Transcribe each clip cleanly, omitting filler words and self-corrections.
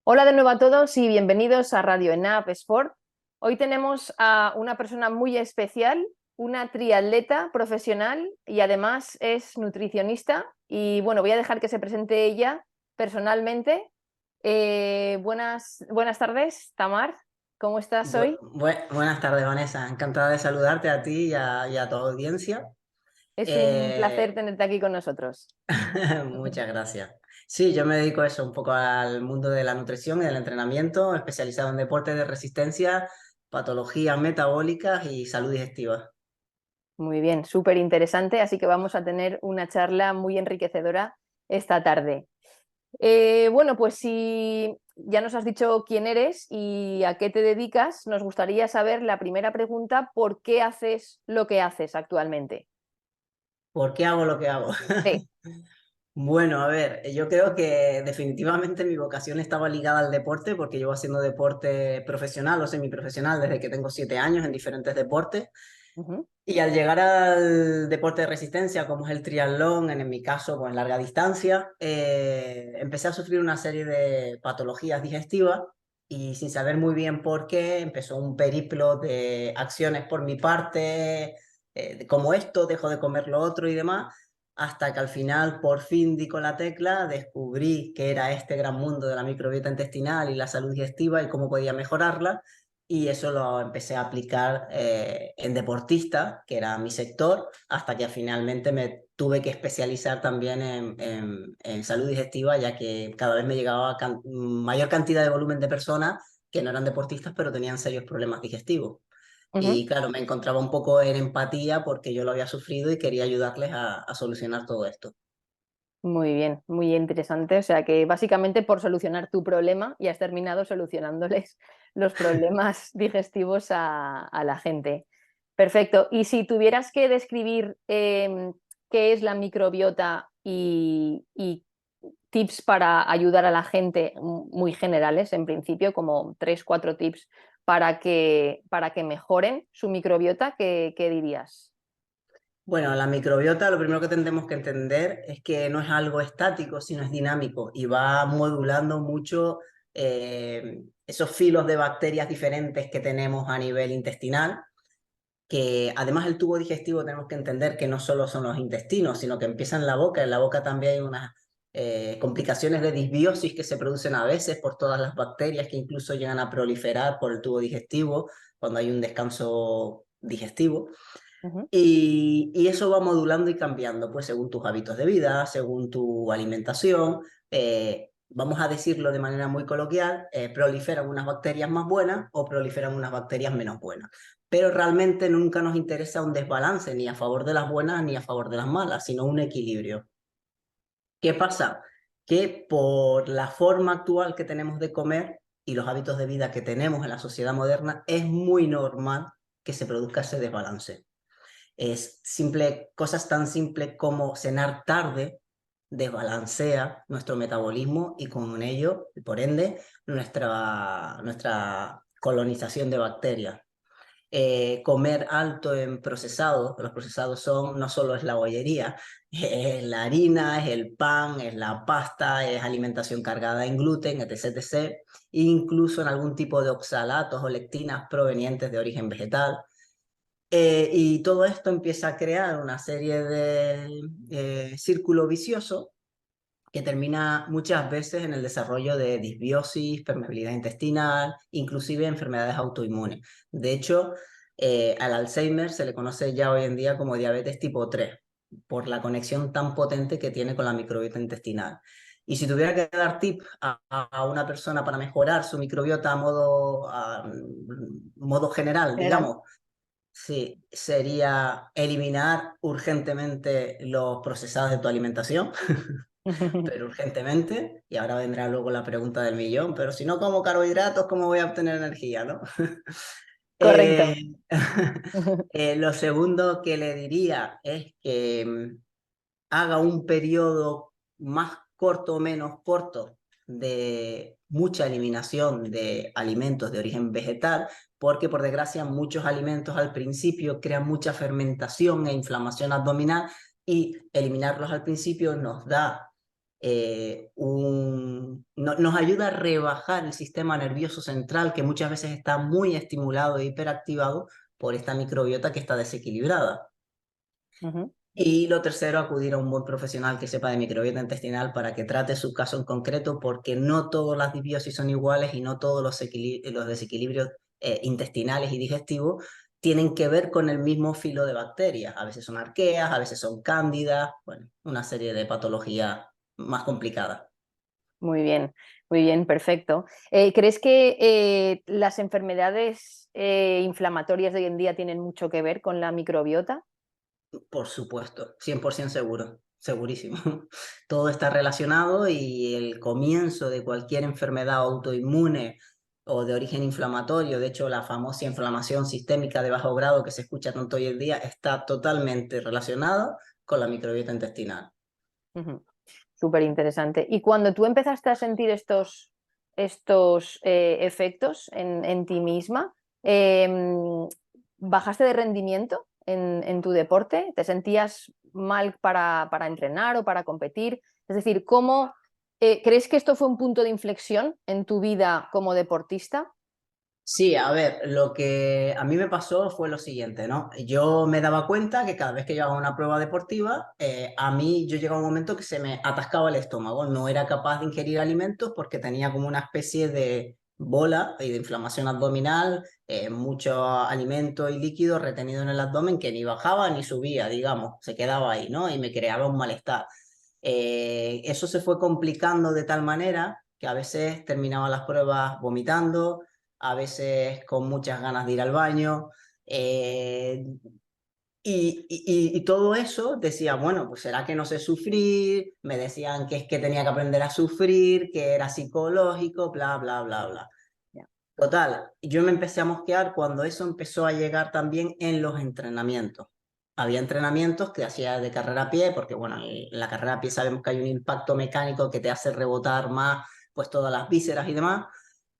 Hola de nuevo a todos y bienvenidos a Radio ENAP Sport. Hoy tenemos a una persona muy especial, una triatleta profesional y además es nutricionista. Y bueno, voy a dejar que se presente ella personalmente. Buenas tardes, Tamar. ¿Cómo estás hoy? Buenas tardes, Vanessa. Encantada de saludarte a ti y a tu audiencia. Es un placer Eh, tenerte aquí con nosotros. Muchas gracias. Sí, yo me dedico eso un poco al mundo de la nutrición y del entrenamiento, especializado en deportes de resistencia, patologías metabólicas y salud digestiva. Muy bien, súper interesante, así que vamos a tener una charla muy enriquecedora esta tarde. Bueno, pues si ya nos has dicho quién eres y a qué te dedicas, nos gustaría saber la primera pregunta: ¿por qué haces lo que haces actualmente? ¿Por qué hago lo que hago? Sí. Bueno, a ver, yo creo que definitivamente mi vocación estaba ligada al deporte porque llevo haciendo deporte profesional o semiprofesional desde que tengo 7 años en diferentes deportes. Ujú. Y al llegar al deporte de resistencia, como es el triatlón, en mi caso, pues larga distancia, empecé a sufrir una serie de patologías digestivas y sin saber muy bien por qué, empezó un periplo de acciones por mi parte, como esto, dejo de comer lo otro y demás, hasta que al final por fin di con la tecla, descubrí que era este gran mundo de la microbiota intestinal y la salud digestiva y cómo podía mejorarla. Y eso lo empecé a aplicar en deportista, que era mi sector, hasta que finalmente me tuve que especializar también en salud digestiva, ya que cada vez me llegaba mayor cantidad de volumen de personas que no eran deportistas, pero tenían serios problemas digestivos. Ujú. Y claro, me encontraba un poco en empatía porque yo lo había sufrido y quería ayudarles a solucionar todo esto. Muy bien, muy interesante. O sea que básicamente por solucionar tu problema y has terminado solucionándoles los problemas digestivos a la gente. Perfecto. Y si tuvieras que describir qué es la microbiota y tips para ayudar a la gente muy generales, en principio, como 3, 4 tips para que mejoren su microbiota, ¿qué dirías? Bueno, la microbiota, lo primero que tendremos que entender es que no es algo estático, sino es dinámico y va modulando mucho esos filos de bacterias diferentes que tenemos a nivel intestinal, que además el tubo digestivo tenemos que entender que no solo son los intestinos, sino que empieza en la boca. En la boca también hay unas complicaciones de disbiosis que se producen a veces por todas las bacterias que incluso llegan a proliferar por el tubo digestivo cuando hay un descanso digestivo. Ujú. Y eso va modulando y cambiando, pues según tus hábitos de vida, según tu alimentación. Vamos a decirlo de manera muy coloquial, proliferan unas bacterias más buenas o proliferan unas bacterias menos buenas. Pero realmente nunca nos interesa un desbalance, ni a favor de las buenas ni a favor de las malas, sino un equilibrio. ¿Qué pasa? Que por la forma actual que tenemos de comer y los hábitos de vida que tenemos en la sociedad moderna, es muy normal que se produzca ese desbalance. Es simple, cosas tan simples como cenar tarde desbalancea nuestro metabolismo y con ello, por ende, nuestra colonización de bacterias. Comer alto en procesados, los procesados son, no solo es la bollería, es la harina, es el pan, es la pasta, es alimentación cargada en gluten, etc, etc, incluso en algún tipo de oxalatos o lectinas provenientes de origen vegetal. Y todo esto empieza a crear una serie de círculo vicioso que termina muchas veces en el desarrollo de disbiosis, permeabilidad intestinal, inclusive enfermedades autoinmunes. De hecho, al Alzheimer se le conoce ya hoy en día como diabetes tipo 3 por la conexión tan potente que tiene con la microbiota intestinal. Y si tuviera que dar tip a una persona para mejorar su microbiota a modo general, General. digamos, sí, sería eliminar urgentemente los procesados de tu alimentación, pero urgentemente, y ahora vendrá luego la pregunta del millón, pero si no como carbohidratos, ¿cómo voy a obtener energía, no? Correcto. Eh, lo segundo que le diría es que haga un periodo más corto o menos corto de mucha eliminación de alimentos de origen vegetal, porque por desgracia muchos alimentos al principio crean mucha fermentación e inflamación abdominal y eliminarlos al principio nos da nos ayuda a rebajar el sistema nervioso central, que muchas veces está muy estimulado e hiperactivado por esta microbiota que está desequilibrada. Ujú. Y lo tercero, acudir a un buen profesional que sepa de microbiota intestinal para que trate su caso en concreto, porque no todas las disbiosis son iguales y no todos los desequilibrios intestinales y digestivos tienen que ver con el mismo filo de bacterias. A veces son arqueas, a veces son cándidas, bueno, una serie de patologías más complicadas. Muy bien, perfecto. ¿Crees que las enfermedades inflamatorias de hoy en día tienen mucho que ver con la microbiota? Por supuesto, 100% seguro, segurísimo. Todo está relacionado y el comienzo de cualquier enfermedad autoinmune o de origen inflamatorio, de hecho la famosa inflamación sistémica de bajo grado que se escucha tanto hoy en día, está totalmente relacionado con la microbiota intestinal. Ujú. Súper interesante. Y cuando tú empezaste a sentir estos efectos en ti misma, ¿bajaste de rendimiento en tu deporte? ¿Te sentías mal para entrenar o para competir? Es decir, ¿cómo crees que esto fue un punto de inflexión en tu vida como deportista? Sí, a ver, lo que a mí me pasó fue lo siguiente, ¿no? Yo me daba cuenta que cada vez que llevaba una prueba deportiva, a mí yo llegaba un momento que se me atascaba el estómago, no era capaz de ingerir alimentos porque tenía como una especie de bola y de inflamación abdominal, mucho alimento y líquido retenido en el abdomen que ni bajaba ni subía, digamos, se quedaba ahí, ¿no? Y me creaba un malestar. Eso se fue complicando de tal manera que a veces terminaba las pruebas vomitando, a veces con muchas ganas de ir al baño. eh, y todo eso decía, bueno, pues será que no sé sufrir, me decían que es que tenía que aprender a sufrir, que era psicológico, bla, bla, bla, bla. Ya. Total, yo me empecé a mosquear cuando eso empezó a llegar también en los entrenamientos. Había entrenamientos que hacía de carrera a pie, porque bueno, en la carrera a pie sabemos que hay un impacto mecánico que te hace rebotar más pues todas las vísceras y demás.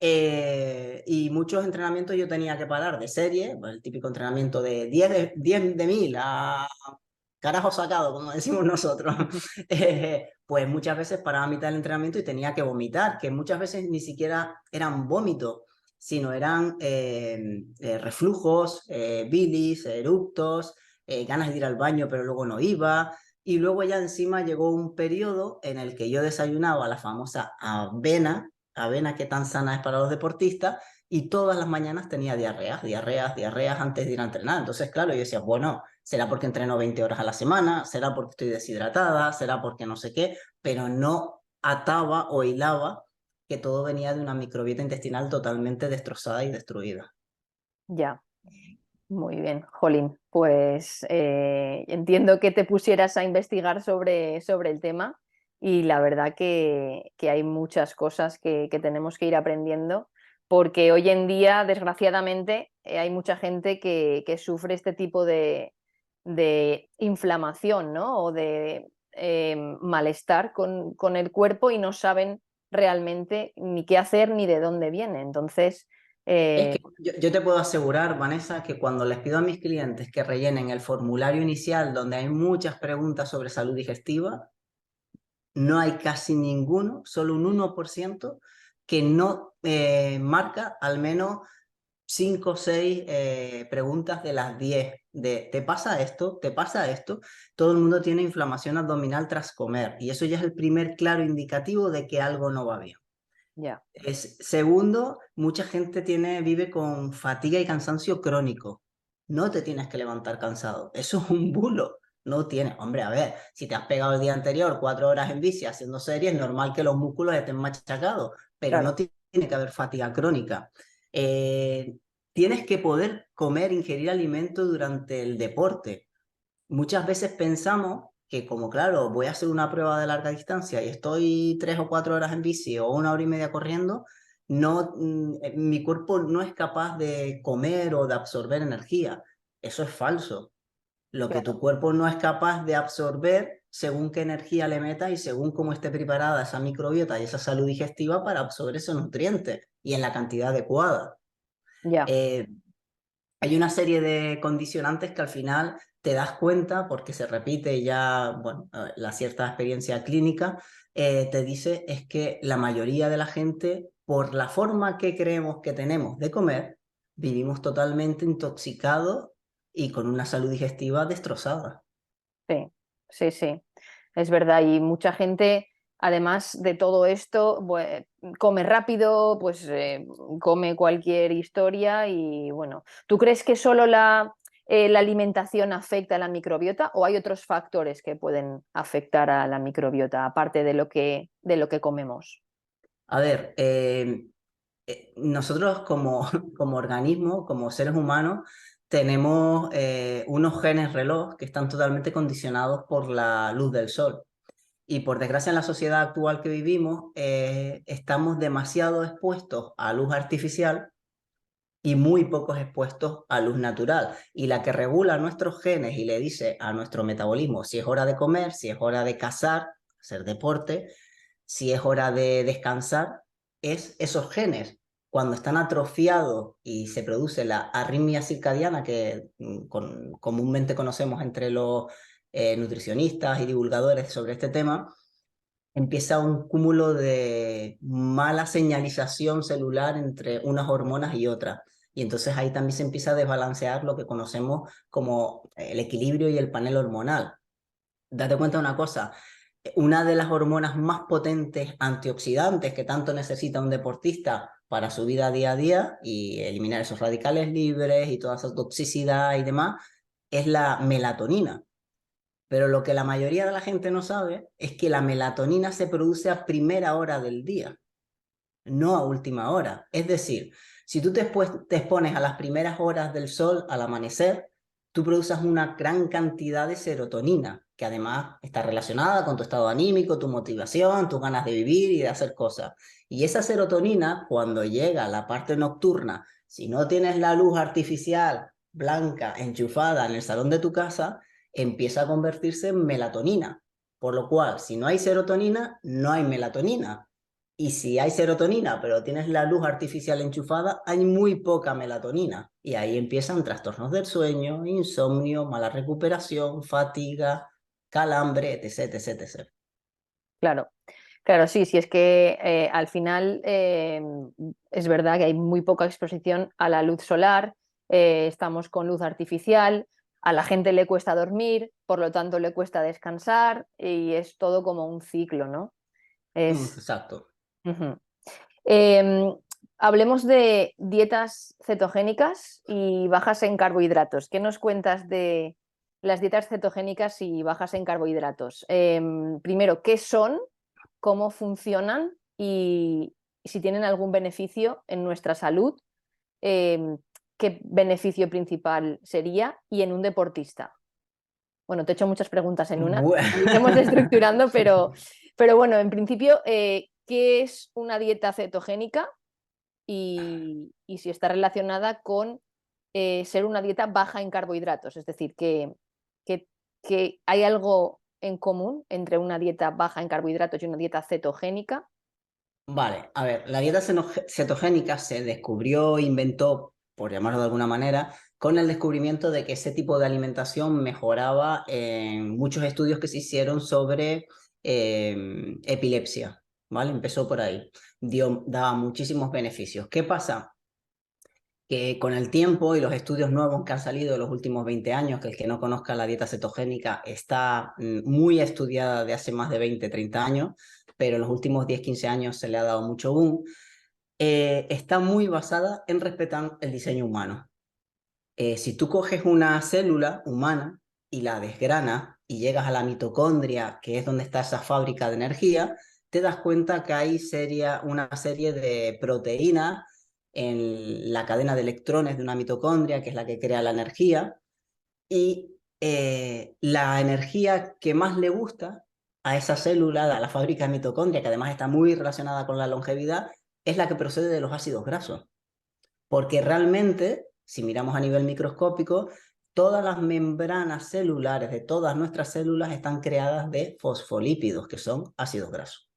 Y muchos entrenamientos yo tenía que parar de serie, pues, el típico entrenamiento de 10 de 1000 a carajo sacado, como decimos nosotros. Pues muchas veces paraba a mitad del entrenamiento y tenía que vomitar, que muchas veces ni siquiera eran vómitos, sino eran reflujos, bilis, eructos, ganas de ir al baño pero luego no iba. Y luego ya encima llegó un periodo en el que yo desayunaba la famosa avena que tan sana es para los deportistas, y todas las mañanas tenía diarreas, diarreas, diarreas antes de ir a entrenar. Entonces, claro, yo decía, bueno, será porque entreno 20 horas a la semana, será porque estoy deshidratada, será porque no sé qué, pero no ataba o hilaba que todo venía de una microbiota intestinal totalmente destrozada y destruida. Ya. Muy bien, Jolín. Pues entiendo que te pusieras a investigar sobre el tema y la verdad que hay muchas cosas que tenemos que ir aprendiendo porque hoy en día, desgraciadamente, hay mucha gente que sufre este tipo de inflamación, ¿no? O de malestar con el cuerpo y no saben realmente ni qué hacer ni de dónde viene. Entonces, Es eh, que yo te puedo asegurar, Vanessa, que cuando les pido a mis clientes que rellenen el formulario inicial donde hay muchas preguntas sobre salud digestiva, no hay casi ninguno, solo un 1%, que no marca al menos 5 o 6 preguntas de las 10 de ¿te pasa esto? ¿Te pasa esto? Todo el mundo tiene inflamación abdominal tras comer y eso ya es el primer claro indicativo de que algo no va bien. ya, Segundo, mucha gente vive con fatiga y cansancio crónico. No te tienes que levantar cansado. Eso es un bulo. No tienes. Hombre, a ver, si te has pegado el día anterior 4 horas en bici haciendo series, es normal que los músculos estén machacados, pero no claro. tiene que haber fatiga crónica. Eh, Tienes que poder comer, ingerir alimento durante el deporte. Muchas veces pensamos que como, claro, voy a hacer una prueba de larga distancia y estoy 3 o 4 horas en bici o 1 hora y media corriendo, no, mi cuerpo no es capaz de comer o de absorber energía. Eso es falso. Lo que tu Claro, cuerpo no es capaz de absorber según qué energía le metas y según cómo esté preparada esa microbiota y esa salud digestiva para absorber esos nutrientes y en la cantidad adecuada. ya, Eh, Hay una serie de condicionantes que al final te das cuenta porque se repite ya, bueno, la cierta experiencia clínica, te dice es que la mayoría de la gente, por la forma que creemos que tenemos de comer, vivimos totalmente intoxicados y con una salud digestiva destrozada. Sí, sí, sí, es verdad. Y mucha gente, además de todo esto, come rápido, pues come cualquier historia y bueno, ¿tú crees que solo la alimentación afecta a la microbiota o hay otros factores que pueden afectar a la microbiota, aparte de lo que comemos? A ver, nosotros como, como organismo, como seres humanos, tenemos unos genes reloj que están totalmente condicionados por la luz del sol. Y por desgracia en la sociedad actual que vivimos, estamos demasiado expuestos a luz artificial y muy pocos expuestos a luz natural. Y la que regula nuestros genes y le dice a nuestro metabolismo si es hora de comer, si es hora de cazar, hacer deporte, si es hora de descansar, es esos genes. Cuando están atrofiados y se produce la arritmia circadiana que comúnmente conocemos entre los nutricionistas y divulgadores sobre este tema, empieza un cúmulo de mala señalización celular entre unas hormonas y otras. Y entonces ahí también se empieza a desbalancear lo que conocemos como el equilibrio y el panel hormonal. Date cuenta de una cosa, una de las hormonas más potentes antioxidantes que tanto necesita un deportista para su vida día a día y eliminar esos radicales libres y toda esa toxicidad y demás, es la melatonina. Pero lo que la mayoría de la gente no sabe es que la melatonina se produce a primera hora del día, no a última hora. Es decir, si tú te expones a las primeras horas del sol al amanecer, tú produces una gran cantidad de serotonina, que además está relacionada con tu estado anímico, tu motivación, tus ganas de vivir y de hacer cosas. Y esa serotonina, cuando llega a la parte nocturna, si no tienes la luz artificial blanca enchufada en el salón de tu casa, empieza a convertirse en melatonina. Por lo cual, si no hay serotonina, no hay melatonina. Y si hay serotonina, pero tienes la luz artificial enchufada, hay muy poca melatonina. Y ahí empiezan trastornos del sueño, insomnio, mala recuperación, fatiga, calambre, etc, etc, etc. Claro, claro, sí, sí, es que al final es verdad que hay muy poca exposición a la luz solar, estamos con luz artificial, a la gente le cuesta dormir, por lo tanto le cuesta descansar y es todo como un ciclo, ¿no? Es... Exacto. Ujú. Em, Hablemos de dietas cetogénicas y bajas en carbohidratos. ¿Qué nos cuentas de las dietas cetogénicas y bajas en carbohidratos? Primero, ¿qué son? ¿Cómo funcionan? Y si tienen algún beneficio en nuestra salud, em, ¿qué beneficio principal sería? Y en un deportista. Bueno, te he hecho muchas preguntas en una. Iremos estructurando, pero bueno, en principio, ¿qué es una dieta cetogénica? Y si está relacionada con ser una dieta baja en carbohidratos, es decir, que, que hay algo en común entre una dieta baja en carbohidratos y una dieta cetogénica. Vale, a ver, la dieta cetogénica se descubrió, inventó, por llamarlo de alguna manera, con el descubrimiento de que ese tipo de alimentación mejoraba en muchos estudios que se hicieron sobre epilepsia, ¿vale? Empezó por ahí, daba muchísimos beneficios. ¿Qué pasa? Que con el tiempo y los estudios nuevos que han salido en los últimos 20 años, que el que no conozca la dieta cetogénica está muy estudiada de hace más de 20, 30 años, pero en los últimos 10, 15 años se le ha dado mucho boom, está muy basada en respetar el diseño humano. Si tú coges una célula humana y la desgranas y llegas a la mitocondria, que es donde está esa fábrica de energía, te das cuenta que hay una serie de proteínas en la cadena de electrones de una mitocondria, que es la que crea la energía, y la energía que más le gusta a esa célula, a la fábrica de mitocondria, que además está muy relacionada con la longevidad, es la que procede de los ácidos grasos. Porque realmente, si miramos a nivel microscópico, todas las membranas celulares de todas nuestras células están creadas de fosfolípidos, que son ácidos grasos.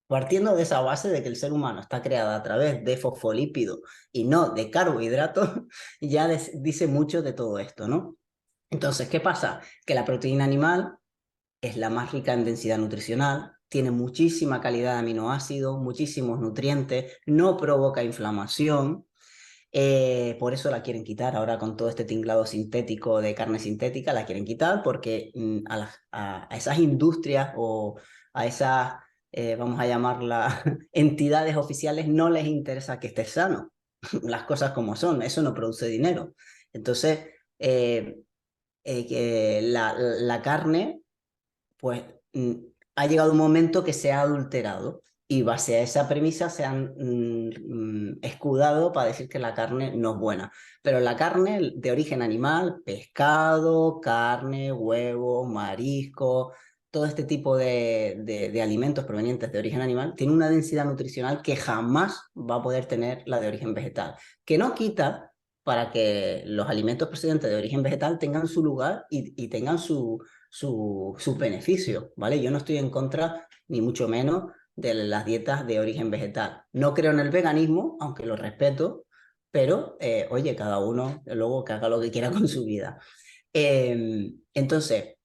Partiendo de esa base de que el ser humano está creado a través de fosfolípidos y no de carbohidratos, ya dice mucho de todo esto, ¿no? Entonces, ¿qué pasa? Que la proteína animal es la más rica en densidad nutricional, tiene muchísima calidad de aminoácidos, muchísimos nutrientes, no provoca inflamación. Por eso la quieren quitar ahora con todo este tinglado sintético de carne sintética, la quieren quitar porque a esas industrias o a esas, vamos a llamarlas, entidades oficiales no les interesa que estés sano. Las cosas como son, eso no produce dinero. Entonces, que la carne pues ha llegado un momento que se ha adulterado y base a esa premisa se han escudado para decir que la carne no es buena. Pero la carne de origen animal, pescado, carne, huevo, marisco, todo este tipo de alimentos provenientes de origen animal, tiene una densidad nutricional que jamás va a poder tener la de origen vegetal. Que no quita para que los alimentos procedentes de origen vegetal tengan su lugar y tengan sus beneficios, ¿vale? Yo no estoy en contra, ni mucho menos, de las dietas de origen vegetal. No creo en el veganismo, aunque lo respeto, pero, oye, cada uno luego que haga lo que quiera con su vida. Entonces,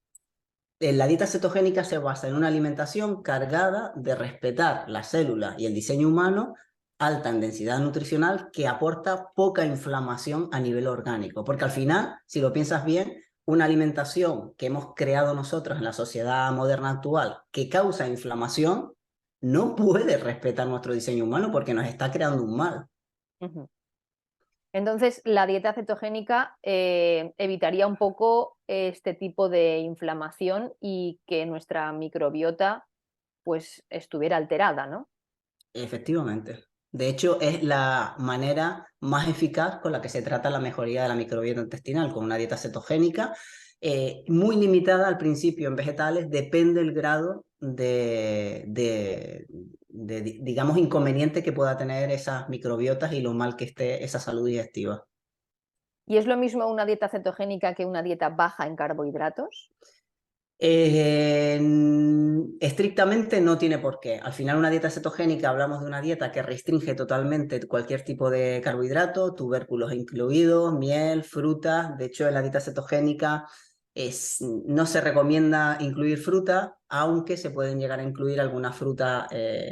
la dieta cetogénica se basa en una alimentación cargada de respetar las células y el diseño humano, alta en densidad nutricional, que aporta poca inflamación a nivel orgánico. Porque al final, si lo piensas bien, una alimentación que hemos creado nosotros en la sociedad moderna actual que causa inflamación, no puede respetar nuestro diseño humano porque nos está creando un mal. Ujú. Entonces, la dieta cetogénica evitaría un poco este tipo de inflamación y que nuestra microbiota pues estuviera alterada, ¿no? Efectivamente. De hecho, es la manera más eficaz con la que se trata la mejoría de la microbiota intestinal, con una dieta cetogénica, muy limitada al principio en vegetales, depende el grado digamos, inconveniente que pueda tener esas microbiotas y lo mal que esté esa salud digestiva. ¿Y es lo mismo una dieta cetogénica que una dieta baja en carbohidratos? Estrictamente no tiene por qué. Al final una dieta cetogénica hablamos de una dieta que restringe totalmente cualquier tipo de carbohidrato, tubérculos incluidos, miel, frutas. De hecho, en la dieta cetogénica no se recomienda incluir fruta, aunque se pueden llegar a incluir algunas frutas,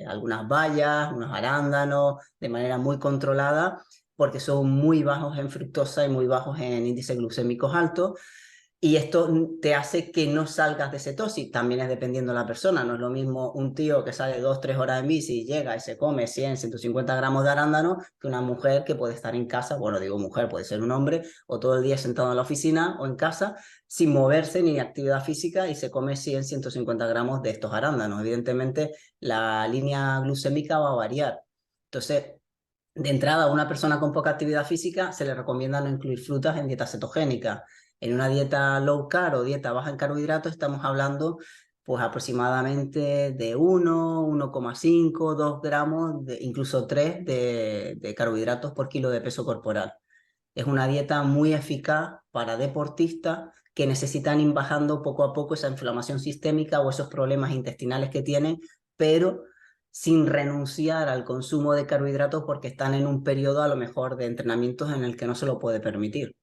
algunas bayas, unos arándanos, de manera muy controlada, porque son muy bajos en fructosa y muy bajos en índices glucémicos altos. Y esto te hace que no salgas de cetosis, también es dependiendo de la persona, no es lo mismo un tío que sale 2, 3 horas en bici y llega y se come 100, 150 gramos de arándano que una mujer que puede estar en casa, bueno, digo mujer, puede ser un hombre, o todo el día sentado en la oficina o en casa sin moverse ni actividad física y se come 100, 150 gramos de estos arándanos. Evidentemente la línea glucémica va a variar. Entonces, de entrada, a una persona con poca actividad física se le recomienda no incluir frutas en dieta cetogénica. En una dieta low carb o dieta baja en carbohidratos estamos hablando pues aproximadamente de 1,5, 2 gramos, incluso 3 de carbohidratos por kilo de peso corporal. Es una dieta muy eficaz para deportistas que necesitan ir bajando poco a poco esa inflamación sistémica o esos problemas intestinales que tienen, pero sin renunciar al consumo de carbohidratos porque están en un periodo a lo mejor de entrenamientos en el que no se lo puede permitir.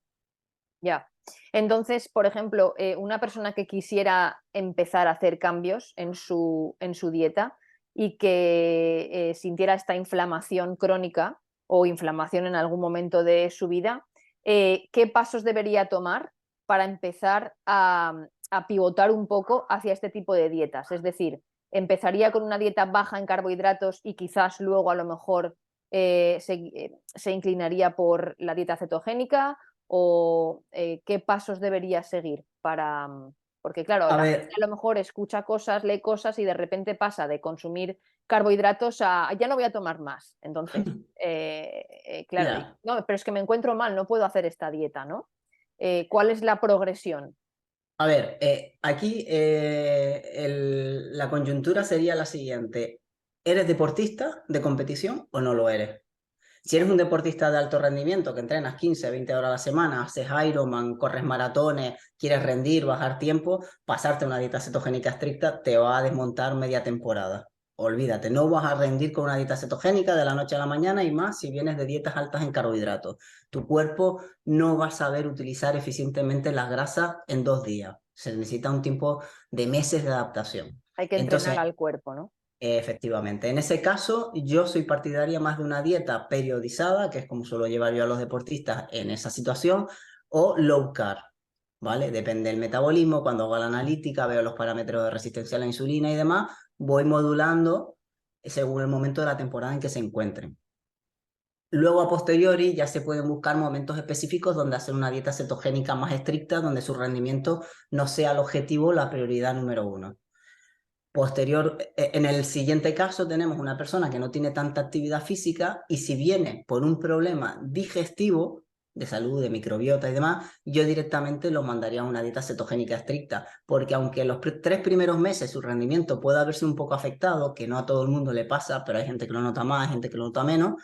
Ya. Entonces, por ejemplo, una persona que quisiera empezar a hacer cambios en su dieta y que sintiera esta inflamación crónica o inflamación en algún momento de su vida, ¿qué pasos debería tomar para empezar a pivotar un poco hacia este tipo de dietas? Es decir, empezaría con una dieta baja en carbohidratos y quizás luego a lo mejor se inclinaría por la dieta cetogénica o qué pasos debería seguir para... Porque claro, A la gente ver, a lo mejor escucha cosas, lee cosas y de repente pasa de consumir carbohidratos a ya no voy a tomar más. Entonces, claro, ya. no, pero es que me encuentro mal, no puedo hacer esta dieta, ¿no? ¿Cuál es la progresión? A ver, aquí la coyuntura sería la siguiente. ¿Eres deportista de competición o no lo eres? Si eres un deportista de alto rendimiento que entrenas 15, 20 horas a la semana, haces Ironman, corres maratones, quieres rendir, bajar tiempo, pasarte una dieta cetogénica estricta te va a desmontar media temporada. Olvídate, no vas a rendir con una dieta cetogénica de la noche a la mañana y más si vienes de dietas altas en carbohidratos. Tu cuerpo no va a saber utilizar eficientemente las grasas en 2 días. Se necesita un tiempo de meses de adaptación. Hay que entrenar Entonces, al cuerpo, ¿no? efectivamente, en ese caso yo soy partidaria más de una dieta periodizada, que es como suelo llevar yo a los deportistas en esa situación, o low carb, ¿vale? Depende del metabolismo, cuando hago la analítica, veo los parámetros de resistencia a la insulina y demás, voy modulando según el momento de la temporada en que se encuentren. Luego, a posteriori, ya se pueden buscar momentos específicos donde hacer una dieta cetogénica más estricta, donde su rendimiento no sea el objetivo, la prioridad número uno. En el siguiente caso tenemos una persona que no tiene tanta actividad física y si viene por un problema digestivo, de salud, de microbiota y demás, yo directamente lo mandaría a una dieta cetogénica estricta, porque aunque los 3 primeros meses su rendimiento pueda verse un poco afectado, que no a todo el mundo le pasa, pero hay gente que lo nota más, hay gente que lo nota menos,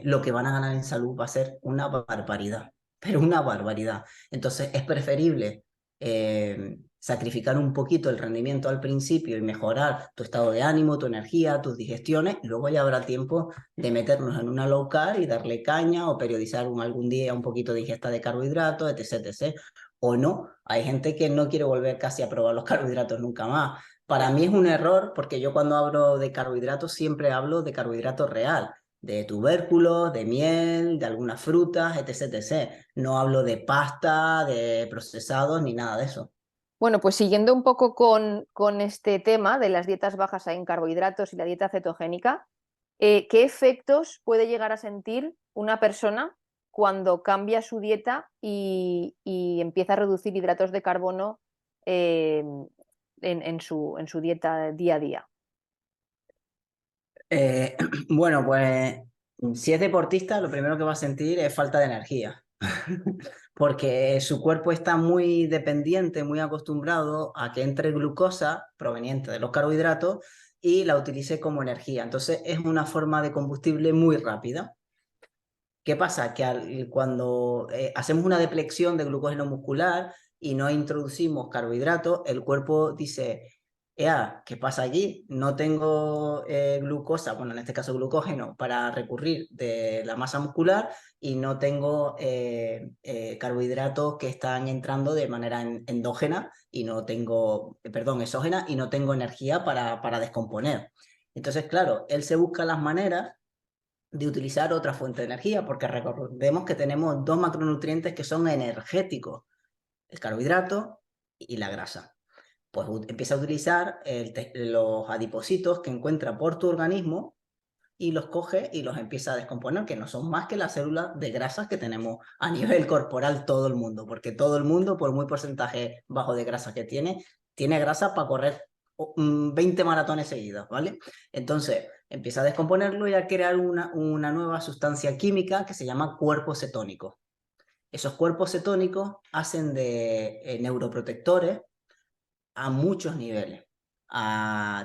lo que van a ganar en salud va a ser una barbaridad, pero una barbaridad. Entonces es preferible sacrificar un poquito el rendimiento al principio y mejorar tu estado de ánimo, tu energía, tus digestiones, y luego ya habrá tiempo de meternos en una low carb y darle caña o periodizar algún día un poquito de ingesta de carbohidratos, etc, etc. O no, hay gente que no quiere volver casi a probar los carbohidratos nunca más. Para mí es un error porque yo cuando hablo de carbohidratos siempre hablo de carbohidratos real, de tubérculos, de miel, de algunas frutas, etc, etc. No hablo de pasta, de procesados, ni nada de eso. Bueno, pues siguiendo un poco con este tema de las dietas bajas en carbohidratos y la dieta cetogénica, ¿qué efectos puede llegar a sentir una persona cuando cambia su dieta y empieza a reducir hidratos de carbono eh, en su dieta día a día? Eh, bueno, pues si es deportista, lo primero que va a sentir es falta de energía, porque su cuerpo está muy dependiente, muy acostumbrado a que entre glucosa proveniente de los carbohidratos y la utilice como energía. Entonces es una forma de combustible muy rápida. ¿Qué pasa? Que cuando hacemos una depleción de glucógeno muscular y no introducimos carbohidratos, el cuerpo dice, Ea, ¿qué pasa aquí? No tengo glucosa, bueno, en este caso glucógeno, para recurrir de la masa muscular y no tengo carbohidratos que están entrando de manera endógena y no tengo, perdón, exógena y no tengo energía para descomponer. Entonces, claro, él se busca las maneras de utilizar otra fuente de energía, porque recordemos que tenemos dos macronutrientes que son energéticos, el carbohidrato y la grasa. Pues empieza a utilizar los adipocitos que encuentra por tu organismo y los coge y los empieza a descomponer, que no son más que las células de grasas que tenemos a nivel corporal todo el mundo, porque todo el mundo, por muy porcentaje bajo de grasa que tiene grasa para correr 20 maratones seguidos, ¿vale? Entonces, empieza a descomponerlo y a crear una nueva sustancia química que se llama cuerpos cetónicos. Esos cuerpos cetónicos hacen de neuroprotectores a muchos niveles.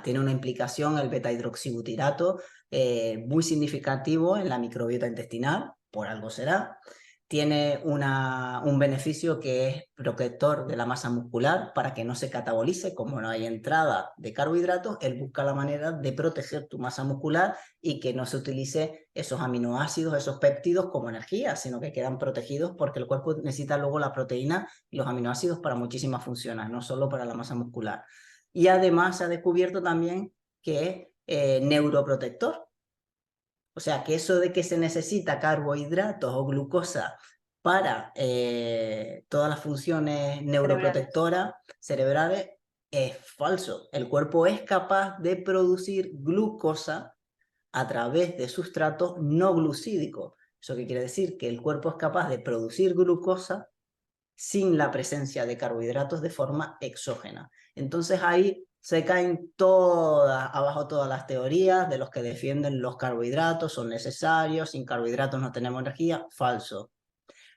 Tiene una implicación el beta-hidroxibutirato muy significativo en la microbiota intestinal, por algo será. Tiene un beneficio que es protector de la masa muscular para que no se catabolice, como no hay entrada de carbohidratos, él busca la manera de proteger tu masa muscular y que no se utilice esos aminoácidos, esos péptidos como energía, sino que quedan protegidos porque el cuerpo necesita luego la proteína y los aminoácidos para muchísimas funciones, no solo para la masa muscular. Y además se ha descubierto también que es neuroprotector. O sea, que eso de que se necesita carbohidratos o glucosa para todas las funciones Cerebrales. neuroprotectoras cerebrales es falso. El cuerpo es capaz de producir glucosa a través de sustratos no glucídicos. ¿Eso qué quiere decir? Que el cuerpo es capaz de producir glucosa sin la presencia de carbohidratos de forma exógena. Entonces ahí se caen abajo todas las teorías de los que defienden los carbohidratos son necesarios, sin carbohidratos no tenemos energía, falso.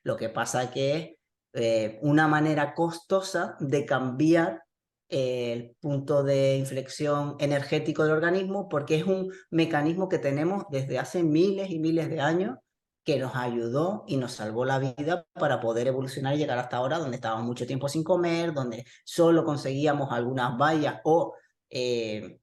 Lo que pasa es que es una manera costosa de cambiar el punto de inflexión energético del organismo porque es un mecanismo que tenemos desde hace miles y miles de años que nos ayudó y nos salvó la vida para poder evolucionar y llegar hasta ahora donde estábamos mucho tiempo sin comer, donde solo conseguíamos algunas bayas o eh,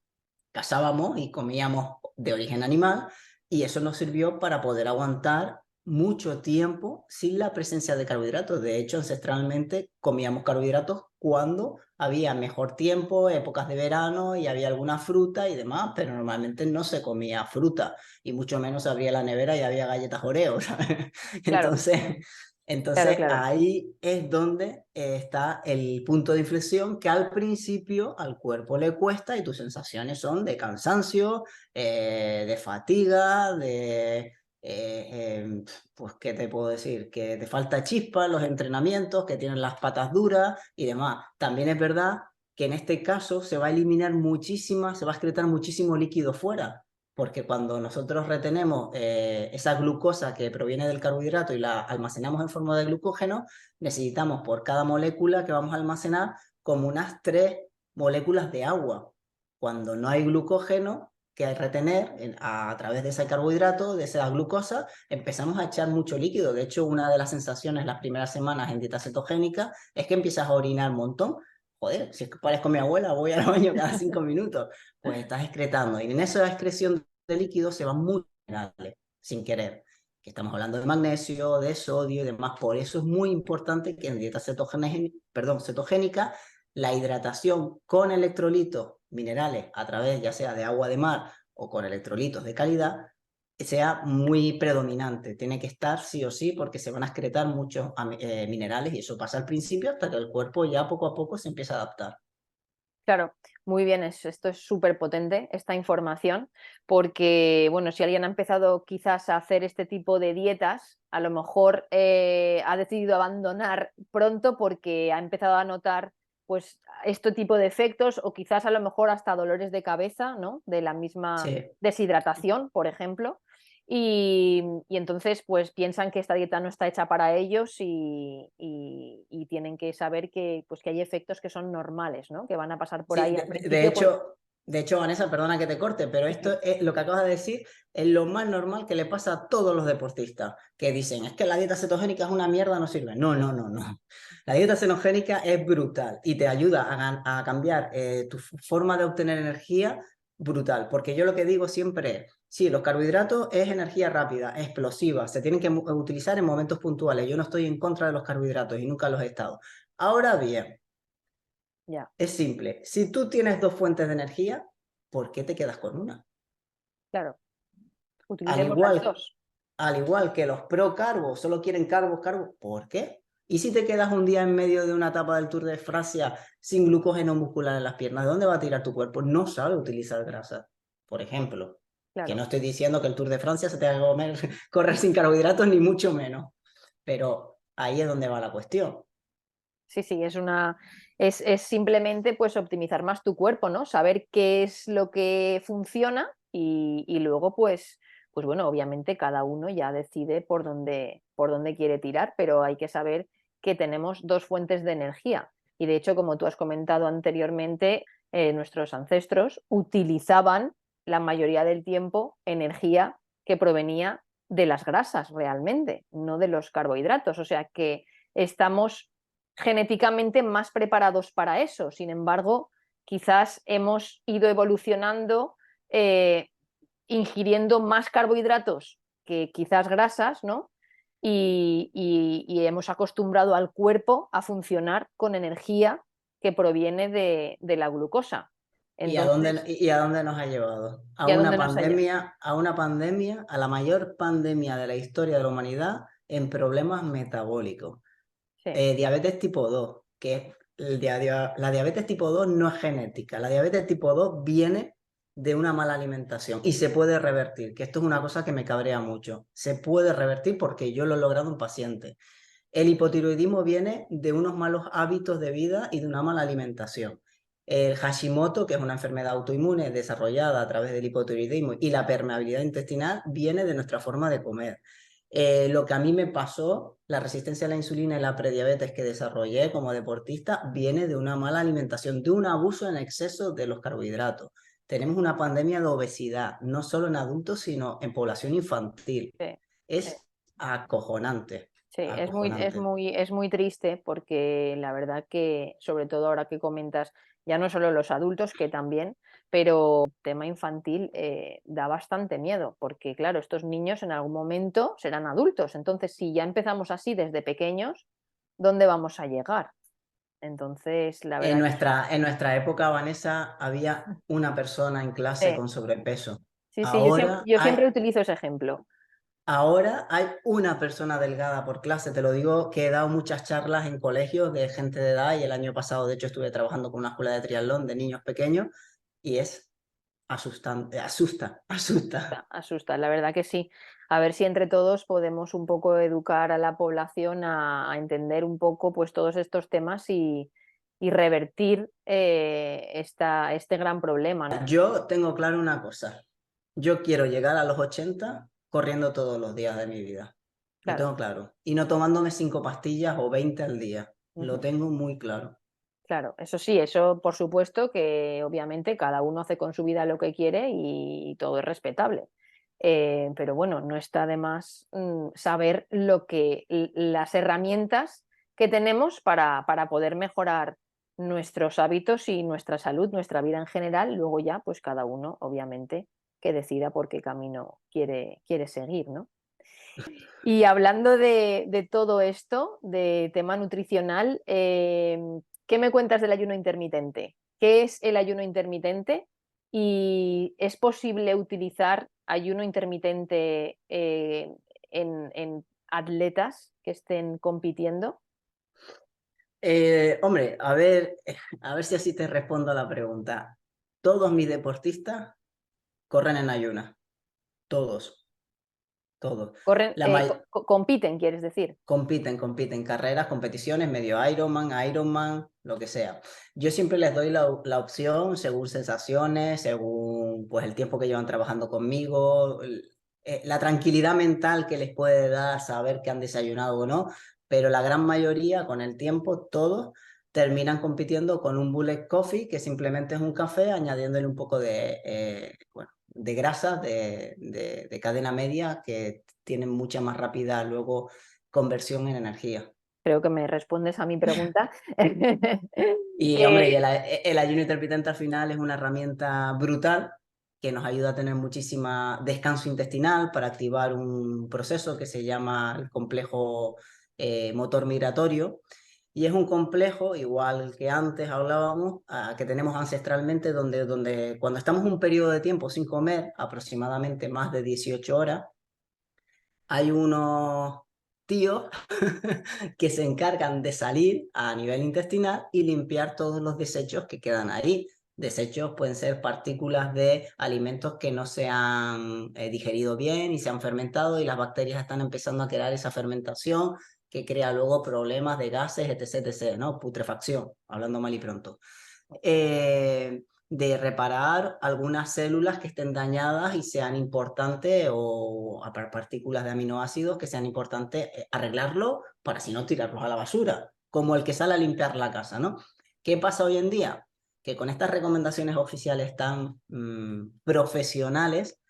cazábamos y comíamos de origen animal y eso nos sirvió para poder aguantar mucho tiempo sin la presencia de carbohidratos. De hecho, ancestralmente comíamos carbohidratos cuando había mejor tiempo, épocas de verano y había alguna fruta y demás, pero normalmente no se comía fruta y mucho menos se abría la nevera y había galletas Oreo, ¿sabes? Claro, Entonces, claro, entonces claro. ahí es donde está el punto de inflexión que al principio al cuerpo le cuesta y tus sensaciones son de cansancio, de fatiga, pues, ¿qué te puedo decir? Que te falta chispa en los entrenamientos, que tienes las patas duras y demás. También es verdad que en este caso se va a eliminar se va a excretar muchísimo líquido fuera, porque cuando nosotros retenemos esa glucosa que proviene del carbohidrato y la almacenamos en forma de glucógeno, necesitamos por cada molécula que vamos a almacenar como unas 3 moléculas de agua. Cuando no hay glucógeno que retener a través de ese carbohidrato, de esa glucosa, empezamos a echar mucho líquido. De hecho, una de las sensaciones las primeras semanas en dieta cetogénica es que empiezas a orinar un montón. Joder, si es que parezco mi abuela, voy al baño cada 5 minutos, pues estás excretando. Y en esa excreción de líquido se van muchos minerales, sin querer. Que estamos hablando de magnesio, de sodio y demás. Por eso es muy importante que en dieta cetogénica la hidratación con electrolitos minerales a través ya sea de agua de mar o con electrolitos de calidad sea muy predominante. Tiene que estar sí o sí porque se van a excretar muchos minerales y eso pasa al principio hasta que el cuerpo ya poco a poco se empieza a adaptar. Claro, muy bien, esto es súper potente, esta información, porque, bueno, si alguien ha empezado quizás a hacer este tipo de dietas, a lo mejor ha decidido abandonar pronto porque ha empezado a notar pues este tipo de efectos o quizás a lo mejor hasta dolores de cabeza, ¿no? De la misma Sí. deshidratación, por ejemplo. Y entonces pues piensan que esta dieta no está hecha para ellos y tienen que saber que, pues, que hay efectos que son normales, ¿no? Que van a pasar por Sí, ahí al principio. Pues, de hecho, Vanessa, perdona que te corte, pero dime. esto es lo que acabas de decir, es lo más normal que le pasa a todos los deportistas, que dicen, es que la dieta cetogénica es una mierda, no sirve. No, no, no, no. La dieta cetogénica es brutal y te ayuda a cambiar tu forma de obtener energía brutal, porque yo lo que digo siempre es, sí, los carbohidratos es energía rápida, explosiva, se tienen que utilizar en momentos puntuales. Yo no estoy en contra de los carbohidratos y nunca los he estado. Ahora bien, Ya, es simple. Si tú tienes 2 fuentes de energía, ¿por qué te quedas con una? claro, Al utilicemos las igual, dos. al igual que los pro carbos solo quieren carbos, carbos, ¿por qué? ¿Y si te quedas un día en medio de una etapa del Tour de Francia sin glucógeno muscular en las piernas? ¿De dónde va a tirar tu cuerpo? No sabe utilizar grasa, por ejemplo. Que no Claro. estoy diciendo que el Tour de Francia se te haga correr sin carbohidratos, ni mucho menos. Pero ahí es donde va la cuestión. Sí, sí, es simplemente pues optimizar más tu cuerpo, ¿no? Saber qué es lo que funciona y luego, pues bueno, obviamente cada uno ya decide por dónde quiere tirar, pero hay que saber que tenemos dos fuentes de energía. Y de hecho, como tú has comentado anteriormente, nuestros ancestros utilizaban la mayoría del tiempo energía que provenía de las grasas realmente, no de los carbohidratos. O sea que estamos genéticamente más preparados para eso. Sin embargo, quizás hemos ido evolucionando eh, ingiriendo más carbohidratos que quizás grasas, ¿no? Y hemos acostumbrado al cuerpo a funcionar con energía que proviene de la glucosa. Entonces, Y a dónde nos ha llevado? ¿y a dónde nos ha llevado? A una pandemia, a la mayor pandemia de la historia de la humanidad en problemas metabólicos. Sí, Diabetes tipo 2, que la diabetes tipo 2 no es genética, la diabetes tipo 2 viene de una mala alimentación y se puede revertir, que esto es una cosa que me cabrea mucho. Se puede revertir porque yo lo he logrado en paciente. El hipotiroidismo viene de unos malos hábitos de vida y de una mala alimentación. El Hashimoto, que es una enfermedad autoinmune desarrollada a través del hipotiroidismo y la permeabilidad intestinal, viene de nuestra forma de comer. Lo que a mí me pasó, la resistencia a la insulina y la prediabetes que desarrollé como deportista, viene de una mala alimentación, de un abuso en exceso de los carbohidratos. Tenemos una pandemia de obesidad, no solo en adultos, sino en población infantil. sí, sí. Es acojonante, Sí, acojonante. es muy triste porque la verdad que, sobre todo ahora que comentas, ya no solo los adultos, que también, pero el tema infantil da bastante miedo, porque claro, estos niños en algún momento serán adultos. Entonces, si ya empezamos así desde pequeños, ¿dónde vamos a llegar? Entonces, la verdad que En nuestra época, Vanessa, había una persona en clase sí, con sobrepeso. sí, sí, Ahora yo hay siempre utilizo ese ejemplo. Ahora hay una persona delgada por clase, te lo digo, que he dado muchas charlas en colegios de gente de edad y el año pasado, de hecho, estuve trabajando con una escuela de triatlón de niños pequeños y es asustante, asusta. Asusta, la verdad que sí. A ver si entre todos podemos un poco educar a la población a entender un poco pues todos estos temas y revertir este gran problema, ¿no? Yo tengo claro una cosa, yo quiero llegar a los 80 corriendo todos los días de mi vida, lo Claro. tengo claro, y no tomándome 5 pastillas o 20 al día, lo Ujú. tengo muy claro. Claro, eso sí, eso por supuesto que obviamente cada uno hace con su vida lo que quiere y todo es respetable. Pero bueno, no está de más saber las herramientas que tenemos para poder mejorar nuestros hábitos y nuestra salud, nuestra vida en general. Luego ya, pues cada uno, obviamente, que decida por qué camino quiere seguir, ¿no? Y hablando de todo esto, de tema nutricional, ¿qué me cuentas del ayuno intermitente? ¿Qué es el ayuno intermitente? ¿Y es posible utilizar ayuno intermitente en atletas que estén compitiendo? Hombre, a ver si así te respondo a la pregunta. Todos mis deportistas corren en ayunas, todos, todos. Corren, La may- compiten, quieres decir. compiten carreras, competiciones, medio Ironman, lo que sea. Yo siempre les doy la opción según sensaciones, según pues el tiempo que llevan trabajando conmigo, la tranquilidad mental que les puede dar saber que han desayunado o no, pero la gran mayoría con el tiempo, todos terminan compitiendo con un bullet coffee, que simplemente es un café añadiéndole un poco bueno, de grasa de cadena media que tienen mucha más rápida luego conversión en energía. Creo que me respondes a mi pregunta. Y hombre, Eh, el ayuno intermitente al final es una herramienta brutal que nos ayuda a tener muchísima descanso intestinal para activar un proceso que se llama el complejo motor migratorio. Y es un complejo, igual que antes hablábamos, que tenemos ancestralmente, donde cuando estamos un periodo de tiempo sin comer, aproximadamente más de 18 horas, hay unos tíos que se encargan de salir a nivel intestinal y limpiar todos los desechos que quedan ahí. Desechos pueden ser partículas de alimentos que no se han digerido bien y se han fermentado y las bacterias están empezando a crear esa fermentación que crea luego problemas de gases, etc., etc., ¿no? Putrefacción, hablando mal y pronto. De reparar algunas células que estén dañadas y sean importantes o partículas de aminoácidos que sean importantes arreglarlo para si no tirarlos a la basura, como el que sale a limpiar la casa, ¿no? ¿Qué pasa hoy en día? Que con estas recomendaciones oficiales tan profesionales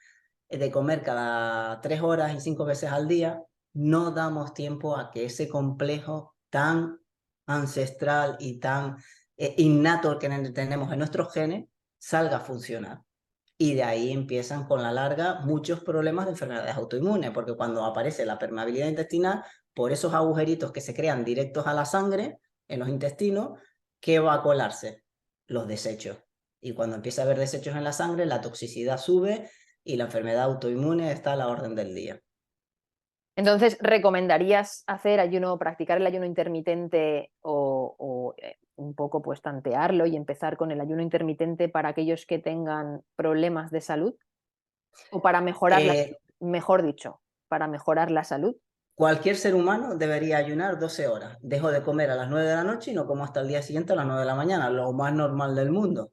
de comer cada 3 horas y 5 veces al día, no damos tiempo a que ese complejo tan ancestral y tan innato que tenemos en nuestros genes salga a funcionar. Y de ahí empiezan con la larga muchos problemas de enfermedades autoinmunes, porque cuando aparece la permeabilidad intestinal, por esos agujeritos que se crean directos a la sangre, en los intestinos, ¿qué va a colarse? Los desechos. Y cuando empieza a haber desechos en la sangre, la toxicidad sube y la enfermedad autoinmune está a la orden del día. Entonces, ¿recomendarías hacer ayuno, practicar el ayuno intermitente o un poco pues tantearlo y empezar con el ayuno intermitente para aquellos que tengan problemas de salud? ¿O para mejorar la salud? Eh, Mejor dicho, para mejorar la salud. Cualquier ser humano debería ayunar 12 horas. Dejo de comer a las 9 de la noche y no como hasta el día siguiente a las 9 de la mañana, lo más normal del mundo.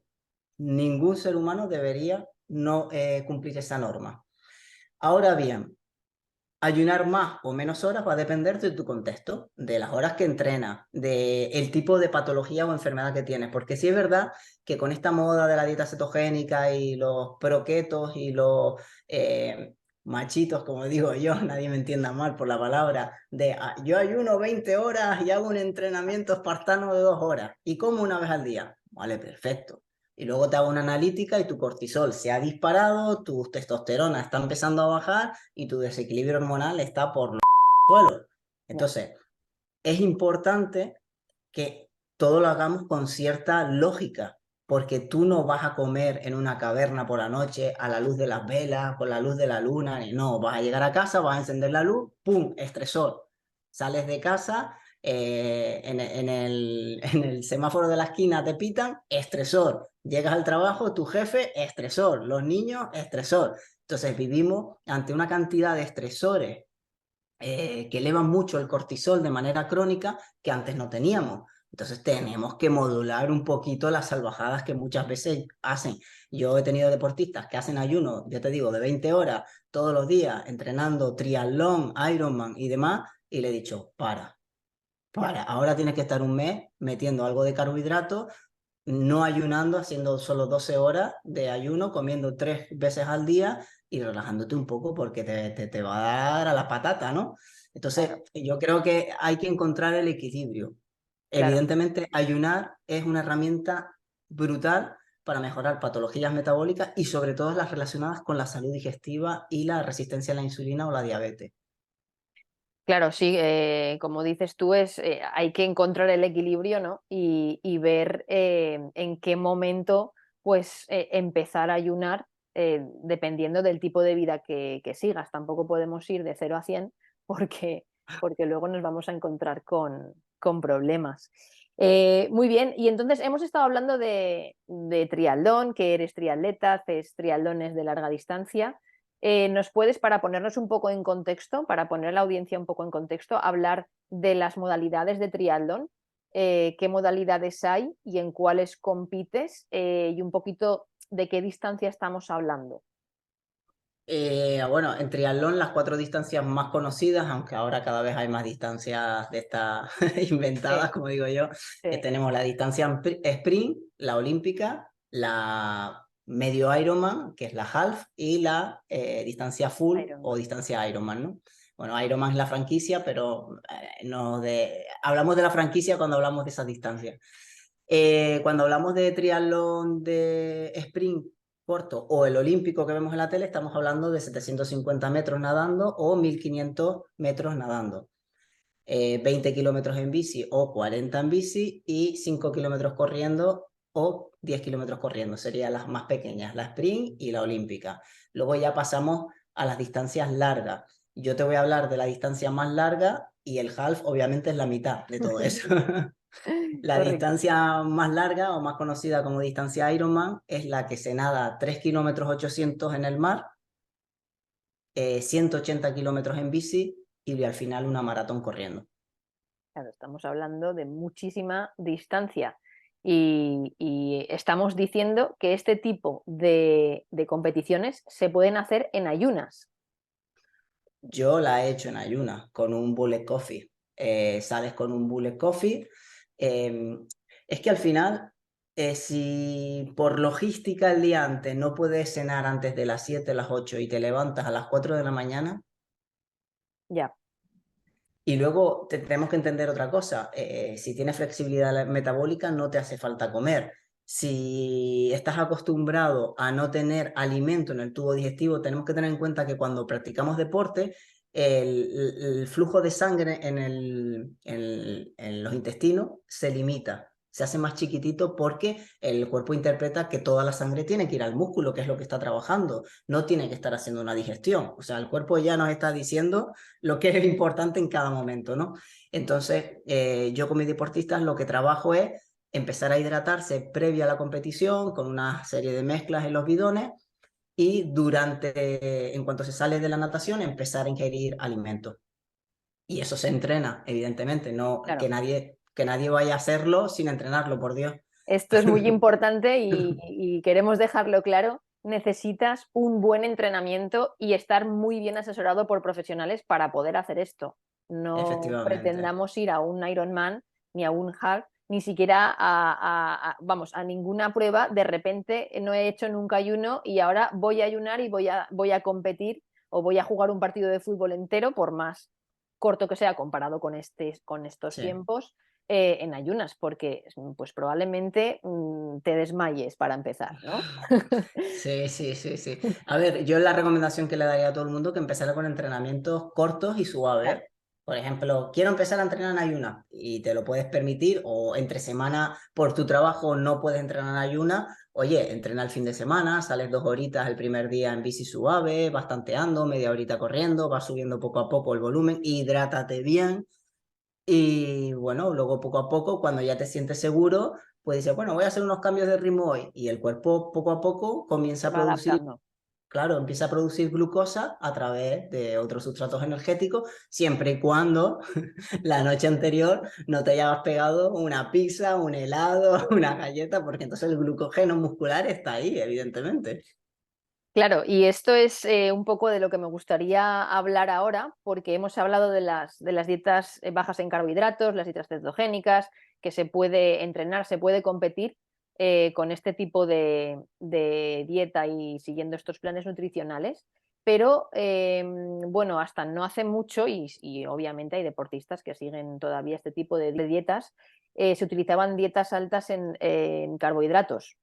Ningún ser humano debería no cumplir esa norma. Ahora bien, ayunar más o menos horas va a depender de tu contexto, de las horas que entrenas, del tipo de patología o enfermedad que tienes. Porque sí es verdad que con esta moda de la dieta cetogénica y los proketos y los machitos, como digo yo, nadie me entienda mal por la palabra, yo ayuno 20 horas y hago un entrenamiento espartano de 2 horas y como una vez al día. Vale, perfecto. Y luego te hago una analítica y tu cortisol se ha disparado, tu testosterona está empezando a bajar y tu desequilibrio hormonal está por los suelos. Ya, Entonces, es importante que todo lo hagamos con cierta lógica, porque tú no vas a comer en una caverna por la noche a la luz de las velas, con la luz de la luna, ni no, vas a llegar a casa, vas a encender la luz, ¡pum! Estresor. Sales de casa, en el semáforo de la esquina te pitan, estresor. Llegas al trabajo, tu jefe, estresor. Los niños, estresor. Entonces vivimos ante una cantidad de estresores que elevan mucho el cortisol de manera crónica que antes no teníamos. Entonces tenemos que modular un poquito las salvajadas que muchas veces hacen. Yo he tenido deportistas que hacen ayuno, yo te digo, de 20 horas todos los días, entrenando triatlón, Ironman y demás, y le he dicho, ya. ahora tienes que estar un mes metiendo algo de carbohidratos, no ayunando, haciendo solo 12 horas de ayuno, comiendo 3 veces al día y relajándote un poco porque te va a dar a la patata, ¿no? Entonces, Claro, yo creo que hay que encontrar el equilibrio. claro. Evidentemente, ayunar es una herramienta brutal para mejorar patologías metabólicas y sobre todo las relacionadas con la salud digestiva y la resistencia a la insulina o la diabetes. Claro, sí, como dices tú, hay que encontrar el equilibrio, ¿no? Y ver en qué momento pues, empezar a ayunar dependiendo del tipo de vida que sigas. Tampoco podemos ir de 0 a 100 porque luego nos vamos a encontrar con problemas. Muy bien, y entonces hemos estado hablando de triatlón, que eres triatleta, haces triatlones de larga distancia. ¿Nos puedes, para ponernos un poco en contexto, para poner a la audiencia un poco en contexto, hablar de las modalidades de triatlón? ¿Qué modalidades hay y en cuáles compites? Y un poquito de qué distancia estamos hablando. Bueno, en triatlón las 4 distancias más conocidas, aunque ahora cada vez hay más distancias de estas inventadas, Sí, como digo yo, sí, tenemos la distancia sprint, la olímpica, la medio Ironman, que es la half, y la distancia full o Ironman. distancia Ironman, ¿no? Bueno, Ironman es la franquicia, pero hablamos de la franquicia cuando hablamos de esas distancias. Cuando hablamos de triatlón de sprint corto o el olímpico que vemos en la tele, estamos hablando de 750 metros nadando o 1500 metros nadando. 20 kilómetros en bici o 40 en bici y 5 kilómetros corriendo o 10 kilómetros corriendo. Serían las más pequeñas, la sprint y la olímpica. Luego ya pasamos a las distancias largas. Yo te voy a hablar de la distancia más larga y el half obviamente es la mitad de todo eso. La Correcto. distancia más larga o más conocida como distancia Ironman es la que se nada 3 kilómetros 800 en el mar, 180 kilómetros en bici y al final una maratón corriendo. Claro, estamos hablando de muchísima distancia y estamos diciendo que este tipo de competiciones se pueden hacer en ayunas. Yo la he hecho en ayunas con un bullet coffee. Sales con un bullet coffee. eh, es que al final, si por logística el día antes no puedes cenar antes de las 7, las 8 y te levantas a las 4 de la mañana. Ya, Y luego tenemos que entender otra cosa. Si tienes flexibilidad metabólica, no te hace falta comer. Si estás acostumbrado a no tener alimento en el tubo digestivo, tenemos que tener en cuenta que cuando practicamos deporte, el flujo de sangre en los intestinos se limita, se hace más chiquitito porque el cuerpo interpreta que toda la sangre tiene que ir al músculo, que es lo que está trabajando, no tiene que estar haciendo una digestión. O sea, el cuerpo ya nos está diciendo lo que es importante en cada momento, ¿no? Entonces, yo con mis deportistas lo que trabajo es empezar a hidratarse previa a la competición con una serie de mezclas en los bidones y en cuanto se sale de la natación, empezar a ingerir alimentos. Y eso se entrena, evidentemente, no claro. que nadie vaya a hacerlo sin entrenarlo, por Dios. Esto es muy importante y queremos dejarlo claro. Necesitas un buen entrenamiento y estar muy bien asesorado por profesionales para poder hacer esto. No Efectivamente. pretendamos ir a un Ironman ni a un half, ni siquiera vamos, a ninguna prueba. De repente no he hecho nunca ayuno y ahora voy a ayunar y voy a competir o voy a jugar un partido de fútbol entero, por más corto que sea comparado con estos Sí. tiempos. en ayunas, porque pues probablemente te desmayes para empezar, ¿no? Sí, sí, sí, sí. A ver, yo la recomendación que le daría a todo el mundo que empezara con entrenamientos cortos y suaves. Claro, Por ejemplo, quiero empezar a entrenar en ayuna y te lo puedes permitir, o entre semana por tu trabajo no puedes entrenar en ayuna. Oye, entrena el fin de semana, sales 2 horitas el primer día en bici suave, vas tanteando, media horita corriendo, vas subiendo poco a poco el volumen, hidrátate bien. Y bueno, luego poco a poco, cuando ya te sientes seguro, pues dices, bueno, voy a hacer unos cambios de ritmo hoy. Y el cuerpo poco a poco comienza se a va producir, adaptando. claro, empieza a producir glucosa a través de otros sustratos energéticos, siempre y cuando la noche anterior no te hayas pegado una pizza, un helado, una galleta, porque entonces el glucógeno muscular está ahí, evidentemente. Claro, y esto es un poco de lo que me gustaría hablar ahora, porque hemos hablado de las dietas bajas en carbohidratos, las dietas cetogénicas, que se puede entrenar, se puede competir con este tipo de dieta y siguiendo estos planes nutricionales. Pero bueno, hasta no hace mucho, y obviamente hay deportistas que siguen todavía este tipo de dietas, se utilizaban dietas altas en carbohidratos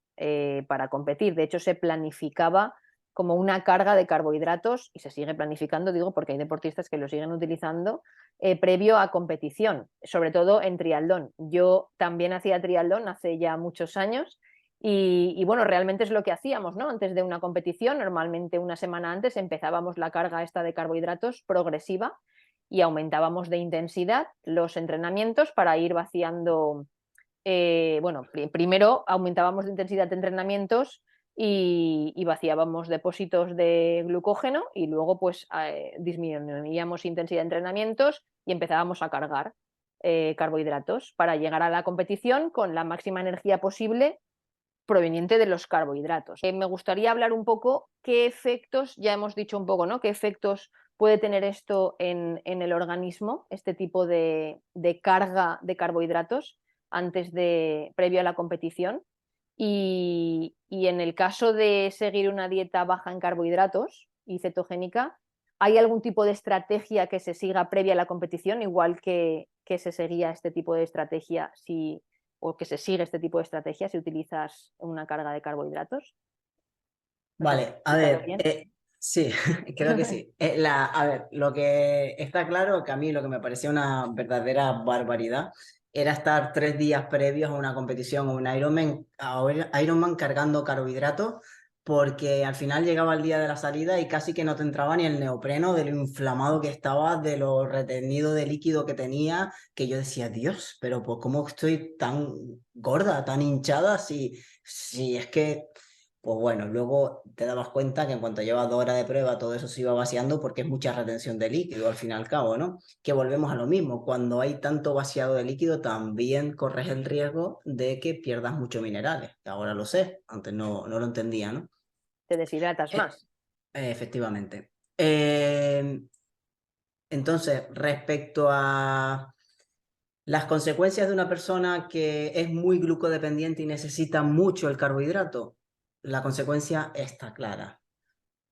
para competir. De hecho, se planificaba como una carga de carbohidratos y se sigue planificando, digo, porque hay deportistas que lo siguen utilizando previo a competición, sobre todo en triatlón. Yo también hacía triatlón hace ya muchos años y bueno, realmente es lo que hacíamos, ¿no? Antes de una competición, normalmente una semana antes empezábamos la carga esta de carbohidratos progresiva y aumentábamos de intensidad los entrenamientos para ir vaciando bueno, primero aumentábamos de intensidad de entrenamientos y vaciábamos depósitos de glucógeno y luego pues disminuíamos intensidad de entrenamientos y empezábamos a cargar carbohidratos para llegar a la competición con la máxima energía posible proveniente de los carbohidratos. Me gustaría hablar un poco qué efectos, ya hemos dicho un poco, ¿no? ¿Qué efectos puede tener esto en el organismo, este tipo de carga de carbohidratos previo a la competición? Y en el caso de seguir una dieta baja en carbohidratos y cetogénica, ¿hay algún tipo de estrategia que se siga previa a la competición, igual que se seguía este tipo de estrategia si o que se sigue este tipo de estrategia si utilizas una carga de carbohidratos? No sé si me he Vale, a explicado ver, bien. sí, creo que sí. A ver, lo que está claro que a mí lo que me parecía una verdadera barbaridad era estar 3 días previos a una competición o un Ironman cargando carbohidratos, porque al final llegaba el día de la salida y casi que no te entraba ni el neopreno de lo inflamado que estaba, de lo retenido de líquido que tenía, que yo decía, Dios, pero pues ¿cómo estoy tan gorda, tan hinchada si es que... Pues bueno, luego te dabas cuenta que en cuanto llevas 2 horas de prueba, todo eso se iba vaciando porque es mucha retención de líquido al fin y al cabo, ¿no? Que volvemos a lo mismo, cuando hay tanto vaciado de líquido, también corres el riesgo de que pierdas muchos minerales. Ahora lo sé, antes no lo entendía, ¿no? Te deshidratas Eh, más. efectivamente. Entonces, respecto a las consecuencias de una persona que es muy glucodependiente y necesita mucho el carbohidrato, la consecuencia está clara.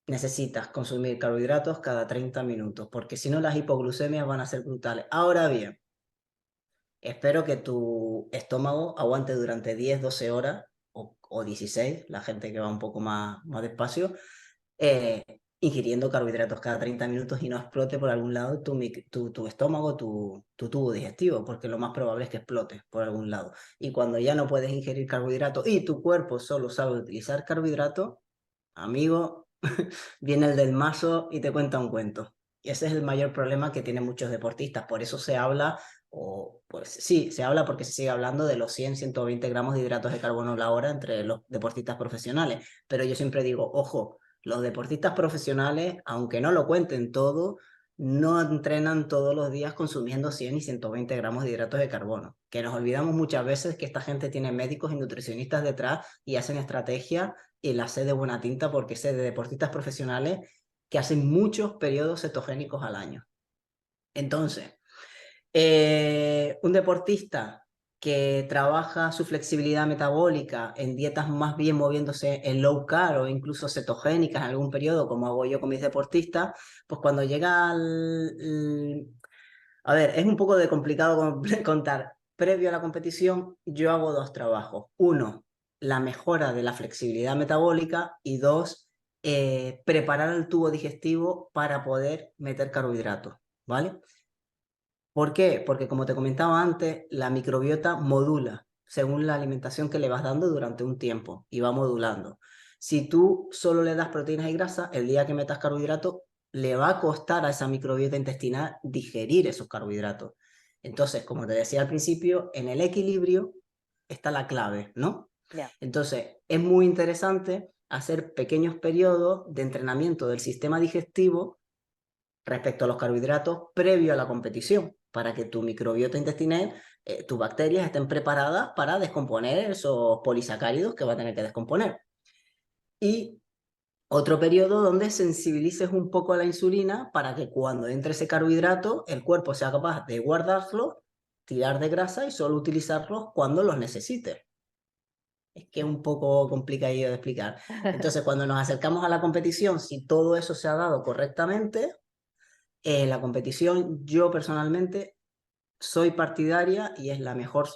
Necesitas consumir carbohidratos cada 30 minutos, porque si no las hipoglucemias van a ser brutales. Ahora bien, espero que tu estómago aguante durante 10 12 horas o 16, la gente que va un poco más despacio, eh, ingiriendo carbohidratos cada 30 minutos y no explote por algún lado tu estómago, tu tubo digestivo, porque lo más probable es que explote por algún lado. Y cuando ya no puedes ingerir carbohidratos y tu cuerpo solo sabe utilizar carbohidratos, amigo, viene el del mazo y te cuenta un cuento. Y ese es el mayor problema que tienen muchos deportistas. Por eso se habla, o pues sí, se habla porque se sigue hablando de los 100-120 gramos de hidratos de carbono la hora entre los deportistas profesionales. Pero yo siempre digo, ojo, los deportistas profesionales, aunque no lo cuenten todo, no entrenan todos los días consumiendo 100 y 120 gramos de hidratos de carbono. Que nos olvidamos muchas veces que esta gente tiene médicos y nutricionistas detrás y hacen estrategias y la sé de buena tinta porque sé de deportistas profesionales que hacen muchos periodos cetogénicos al año. Entonces, un deportista que trabaja su flexibilidad metabólica en dietas más bien moviéndose en low carb o incluso cetogénicas en algún periodo, como hago yo con mis deportistas, pues cuando llega al... A ver, es un poco de complicado contar. previo a la competición, yo hago dos trabajos. Uno, la mejora de la flexibilidad metabólica y dos, preparar el tubo digestivo para poder meter carbohidratos, ¿vale? ¿Por qué? Porque como te comentaba antes, la microbiota modula según la alimentación que le vas dando durante un tiempo y va modulando. Si tú solo le das proteínas y grasas, el día que metas carbohidratos, le va a costar a esa microbiota intestinal digerir esos carbohidratos. Entonces, como te decía al principio, en el equilibrio está la clave, ¿no? Ya. Entonces, es muy interesante hacer pequeños periodos de entrenamiento del sistema digestivo respecto a los carbohidratos previo a la competición, para que tu microbiota intestinal, tus bacterias estén preparadas para descomponer esos polisacáridos que va a tener que descomponer. Y otro periodo donde sensibilices un poco a la insulina para que cuando entre ese carbohidrato el cuerpo sea capaz de guardarlo, tirar de grasa y solo utilizarlos cuando los necesite. Es que es un poco complicado de explicar. Entonces, cuando nos acercamos a la competición, si todo eso se ha dado correctamente, la competición, yo personalmente soy partidaria y es la mejor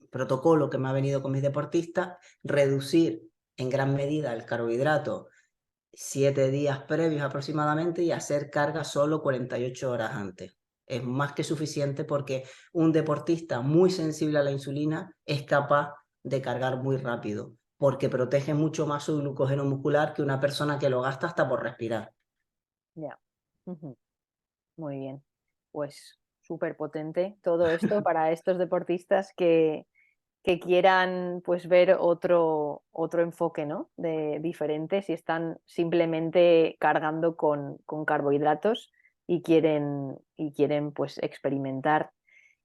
protocolo que me ha venido con mis deportistas, reducir en gran medida el carbohidrato 7 días previos aproximadamente y hacer carga solo 48 horas antes. Es más que suficiente porque un deportista muy sensible a la insulina es capaz de cargar muy rápido, porque protege mucho más su glucógeno muscular que una persona que lo gasta hasta por respirar. Ya. Ujú. Muy bien. Pues súper potente todo esto para estos deportistas que quieran pues ver otro enfoque, ¿no? De diferente, si están simplemente cargando con carbohidratos y quieren pues experimentar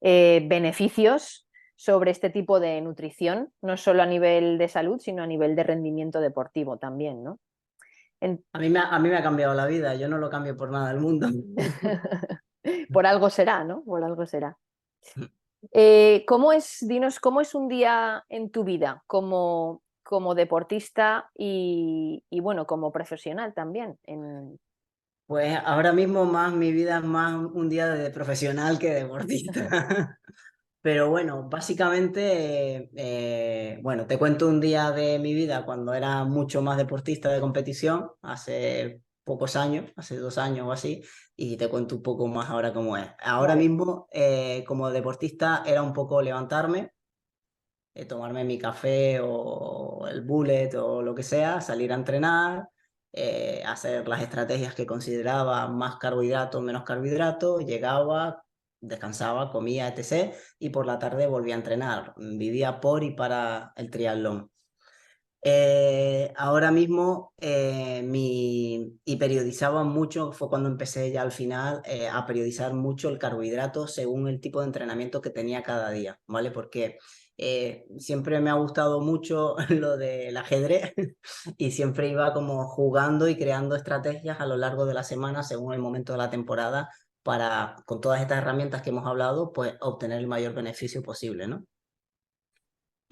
beneficios sobre este tipo de nutrición, no solo a nivel de salud, sino a nivel de rendimiento deportivo también, ¿no? En- A mí me ha cambiado la vida, yo no lo cambio por nada del mundo. Por algo será, ¿no? Por algo será. Dinos, cómo es un día en tu vida como deportista y, bueno, como profesional también? Pues ahora mismo más mi vida es más un día de profesional que deportista. Pero bueno, básicamente, bueno, te cuento un día de mi vida cuando era mucho más deportista de competición, hace pocos años, hace 2 años o así, y te cuento un poco más ahora cómo es. Ahora Vale. mismo, como deportista, era un poco levantarme, tomarme mi café o el bullet o lo que sea, salir a entrenar, hacer las estrategias que consideraba más carbohidratos, menos carbohidratos, llegaba, descansaba, comía, etc. Y por la tarde volvía a entrenar. Vivía por y para el triatlón. Ahora mismo y periodizaba mucho, fue cuando empecé ya al final a periodizar mucho el carbohidrato según el tipo de entrenamiento que tenía cada día, ¿vale? Porque siempre me ha gustado mucho lo del ajedrez y siempre iba como jugando y creando estrategias a lo largo de la semana según el momento de la temporada para, con todas estas herramientas que hemos hablado, pues obtener el mayor beneficio posible, ¿no?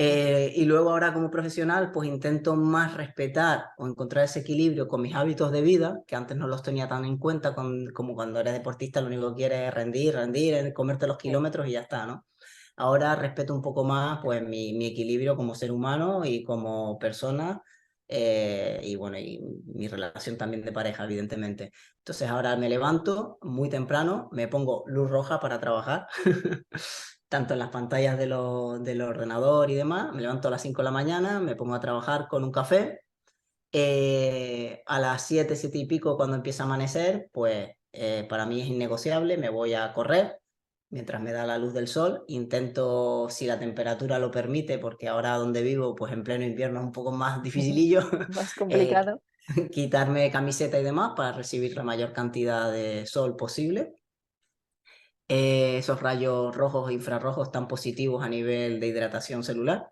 Y luego ahora como profesional, pues intento más respetar o encontrar ese equilibrio con mis hábitos de vida, que antes no los tenía tan en cuenta como cuando eres deportista, lo único que quieres es rendir, rendir, comerte los Sí. kilómetros y ya está, ¿no? Ahora respeto un poco más pues mi equilibrio como ser humano y como persona, y bueno, y mi relación también de pareja, evidentemente. Entonces ahora me levanto muy temprano, me pongo luz roja para trabajar. Tanto en las pantallas del ordenador y demás. Me levanto a las 5 de la mañana, me pongo a trabajar con un café. A las 7 7 y pico, cuando empieza a amanecer, pues para mí es innegociable, me voy a correr mientras me da la luz del sol. Intento, si la temperatura lo permite, porque ahora donde vivo, pues en pleno invierno es un poco más dificilillo, Más eh, complicado. quitarme camiseta y demás para recibir la mayor cantidad de sol posible. Esos rayos rojos e infrarrojos tan positivos a nivel de hidratación celular.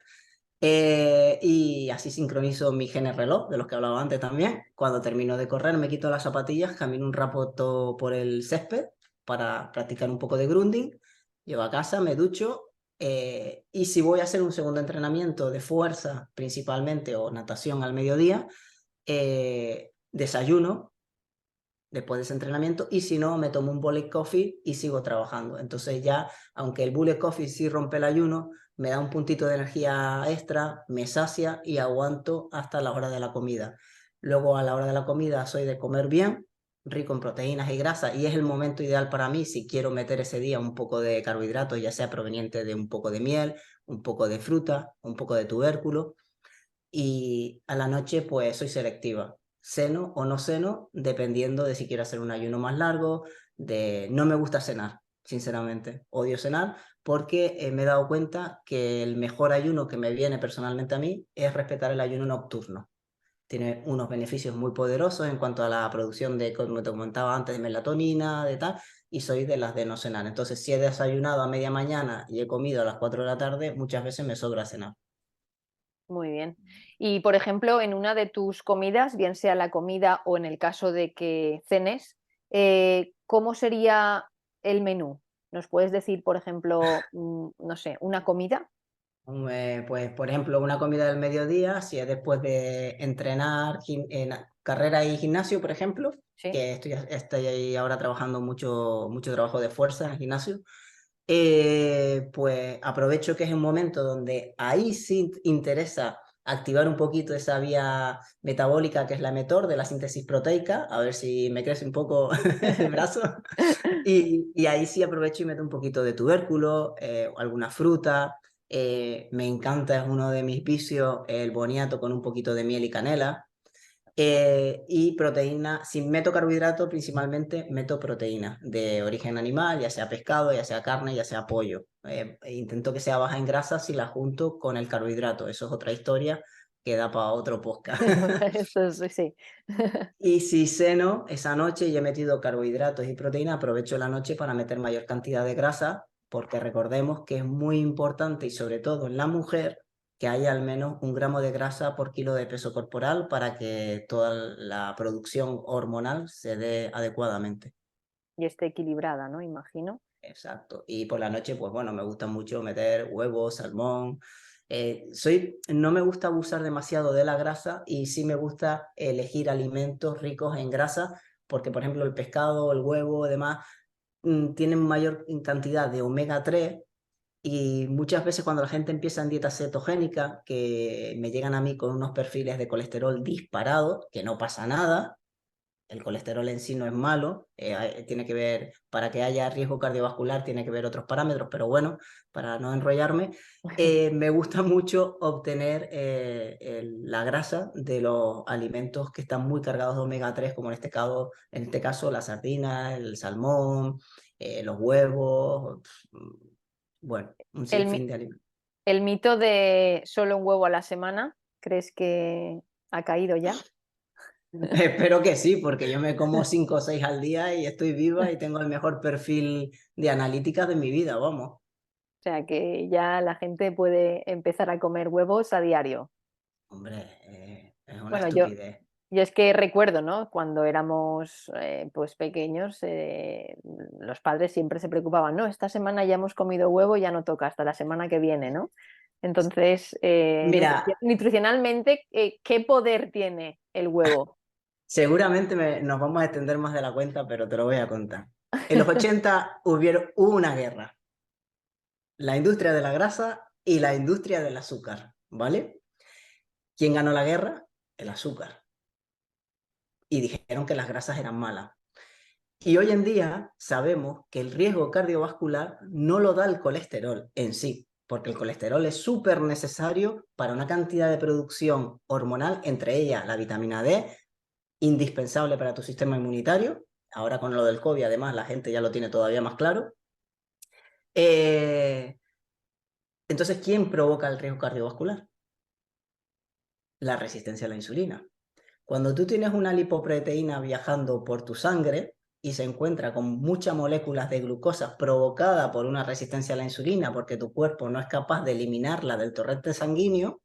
Y así sincronizo mi genes reloj, de los que hablaba antes también. Cuando termino de correr, me quito las zapatillas, camino un rato por el césped para practicar un poco de grounding. Llego a casa, me ducho. Y si voy a hacer un segundo entrenamiento de fuerza, principalmente, o natación al mediodía, desayuno después de ese entrenamiento, y si no, me tomo un bullet coffee y sigo trabajando. Entonces ya, aunque el bullet coffee sí rompe el ayuno, me da un puntito de energía extra, me sacia y aguanto hasta la hora de la comida. Luego a la hora de la comida soy de comer bien, rico en proteínas y grasas, y es el momento ideal para mí si quiero meter ese día un poco de carbohidratos, ya sea proveniente de un poco de miel, un poco de fruta, un poco de tubérculo, y a la noche pues soy selectiva. Ceno o no ceno, dependiendo de si quiero hacer un ayuno más largo, de no me gusta cenar, sinceramente. Odio cenar porque me he dado cuenta que el mejor ayuno que me viene personalmente a mí es respetar el ayuno nocturno. Tiene unos beneficios muy poderosos en cuanto a la producción de, como te comentaba antes, de melatonina, de tal, y soy de las de no cenar. Entonces, si he desayunado a media mañana y he comido a las 4 de la tarde, muchas veces me sobra cenar. Muy bien. Y, por ejemplo, en una de tus comidas, bien sea la comida o en el caso de que cenes, ¿cómo sería el menú? ¿Nos puedes decir, por ejemplo, no sé, una comida? Pues, por ejemplo, una comida del mediodía, si es después de entrenar en carrera y gimnasio, por ejemplo, Sí. que estoy ahí ahora trabajando mucho trabajo de fuerza en el gimnasio, pues aprovecho que es un momento donde ahí sí interesa activar un poquito esa vía metabólica que es la mTOR de la síntesis proteica, a ver si me crece un poco el brazo. Y ahí sí aprovecho y meto un poquito de tubérculo, alguna fruta. Me encanta, es uno de mis vicios, el boniato con un poquito de miel y canela. Y proteína, si meto carbohidrato, principalmente meto proteína de origen animal, ya sea pescado, ya sea carne, ya sea pollo. Intento que sea baja en grasa si la junto con el carbohidrato. Eso es otra historia que da para otro podcast. Eso sí, sí. Y si ceno esa noche y he metido carbohidratos y proteína, aprovecho la noche para meter mayor cantidad de grasa, porque recordemos que es muy importante, y sobre todo en la mujer, que haya al menos 1 gramo de grasa por kilo de peso corporal para que toda la producción hormonal se dé adecuadamente. Y esté equilibrada, ¿no? Imagino. Exacto. Y por la noche, pues bueno, me gusta mucho meter huevos, salmón. No me gusta abusar demasiado de la grasa, y sí me gusta elegir alimentos ricos en grasa, porque por ejemplo el pescado, el huevo, demás, tienen mayor cantidad de omega 3, y muchas veces cuando la gente empieza en dieta cetogénica, que me llegan a mí con unos perfiles de colesterol disparados, que no pasa nada. El colesterol en sí no es malo, tiene que ver, para que haya riesgo cardiovascular, tiene que ver otros parámetros, pero bueno, para no enrollarme, me gusta mucho obtener la grasa de los alimentos que están muy cargados de omega 3, como en este caso la sardina, el salmón, los huevos, bueno, un El, mi- sinfín de alimentos. el mito de solo un huevo a la semana, ¿crees que ha caído ya? Espero que sí, porque yo me como 5 o 6 al día y estoy viva y tengo el mejor perfil de analítica de mi vida, vamos. O sea, que ya la gente puede empezar a comer huevos a diario. Hombre, es una Bueno, yo, estupidez. yo es que recuerdo, ¿no? Cuando éramos pues pequeños, los padres siempre se preocupaban, no, esta semana ya hemos comido huevo, ya no toca, hasta la semana que viene, ¿no? Entonces, Mira, nutricionalmente, ¿qué poder tiene el huevo? seguramente nos vamos a extender más de la cuenta, pero te lo voy a contar. En los 80 hubo una guerra, la industria de la grasa y la industria del azúcar, ¿vale? ¿Quién ganó la guerra? El azúcar. Y dijeron que las grasas eran malas. Y hoy en día sabemos que el riesgo cardiovascular no lo da el colesterol en sí, porque el colesterol es súper necesario para una cantidad de producción hormonal, entre ellas la vitamina D, indispensable para tu sistema inmunitario. Ahora con lo del COVID, además, la gente ya lo tiene todavía más claro. Eh, entonces, ¿quién provoca el riesgo cardiovascular? La resistencia a la insulina. Cuando tú tienes una lipoproteína viajando por tu sangre y se encuentra con muchas moléculas de glucosa provocada por una resistencia a la insulina, porque tu cuerpo no es capaz de eliminarla del torrente sanguíneo,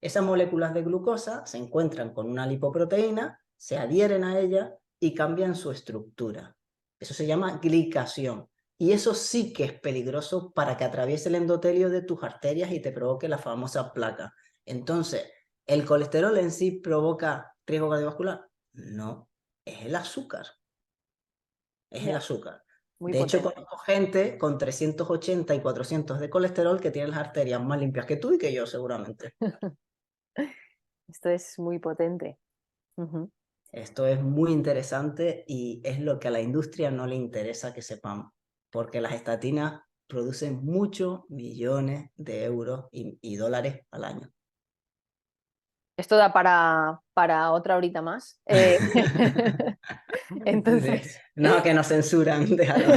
esas moléculas de glucosa se encuentran con una lipoproteína, se adhieren a ella y cambian su estructura. Eso se llama glicación. Y eso sí que es peligroso para que atraviese el endotelio de tus arterias y te provoque la famosa placa. Entonces, ¿el colesterol en sí provoca riesgo cardiovascular? No, es el azúcar. es el Ya, azúcar. muy De hecho, potente. conozco gente con 380 y 400 de colesterol que tiene las arterias más limpias que tú y que yo, seguramente. Esto es muy potente. Ujú. Esto es muy interesante y es lo que a la industria no le interesa que sepamos, porque las estatinas producen muchos millones de euros y dólares al año. Esto da para otra horita más. Entonces, No, que nos censuran, déjalo.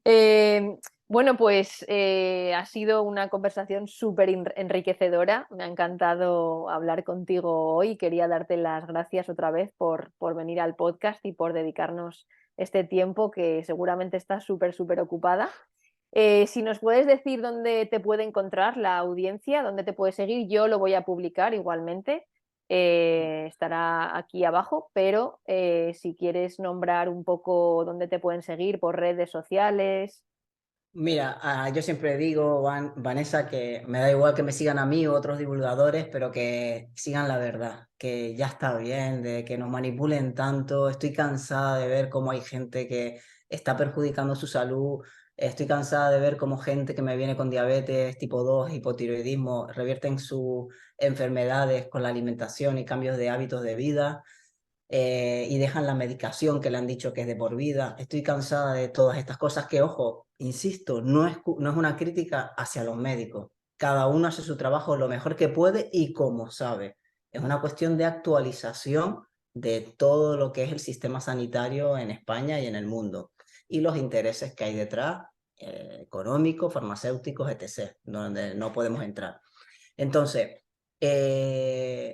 Eh, bueno, pues ha sido una conversación súper enriquecedora. Me ha encantado hablar contigo hoy. Quería darte las gracias otra vez por venir al podcast y por dedicarnos este tiempo que seguramente estás súper, súper ocupada. Si nos puedes decir dónde te puede encontrar la audiencia, dónde te puede seguir, yo lo voy a publicar igualmente. Estará aquí abajo, pero si quieres nombrar un poco dónde te pueden seguir por redes sociales. Mira, yo siempre digo, Vanessa, que me da igual que me sigan a mí u otros divulgadores, pero que sigan la verdad, que ya está bien, de que nos manipulen tanto. Estoy cansada de ver cómo hay gente que está perjudicando su salud. Estoy cansada de ver cómo gente que me viene con diabetes tipo 2, hipotiroidismo, revierten sus enfermedades con la alimentación y cambios de hábitos de vida, y dejan la medicación que le han dicho que es de por vida. Estoy cansada de todas estas cosas que, ojo, insisto, no es una crítica hacia los médicos. Cada uno hace su trabajo lo mejor que puede y como sabe. Es una cuestión de actualización de todo lo que es el sistema sanitario en España y en el mundo y los intereses que hay detrás, económicos, farmacéuticos, etc., donde no podemos entrar. Entonces,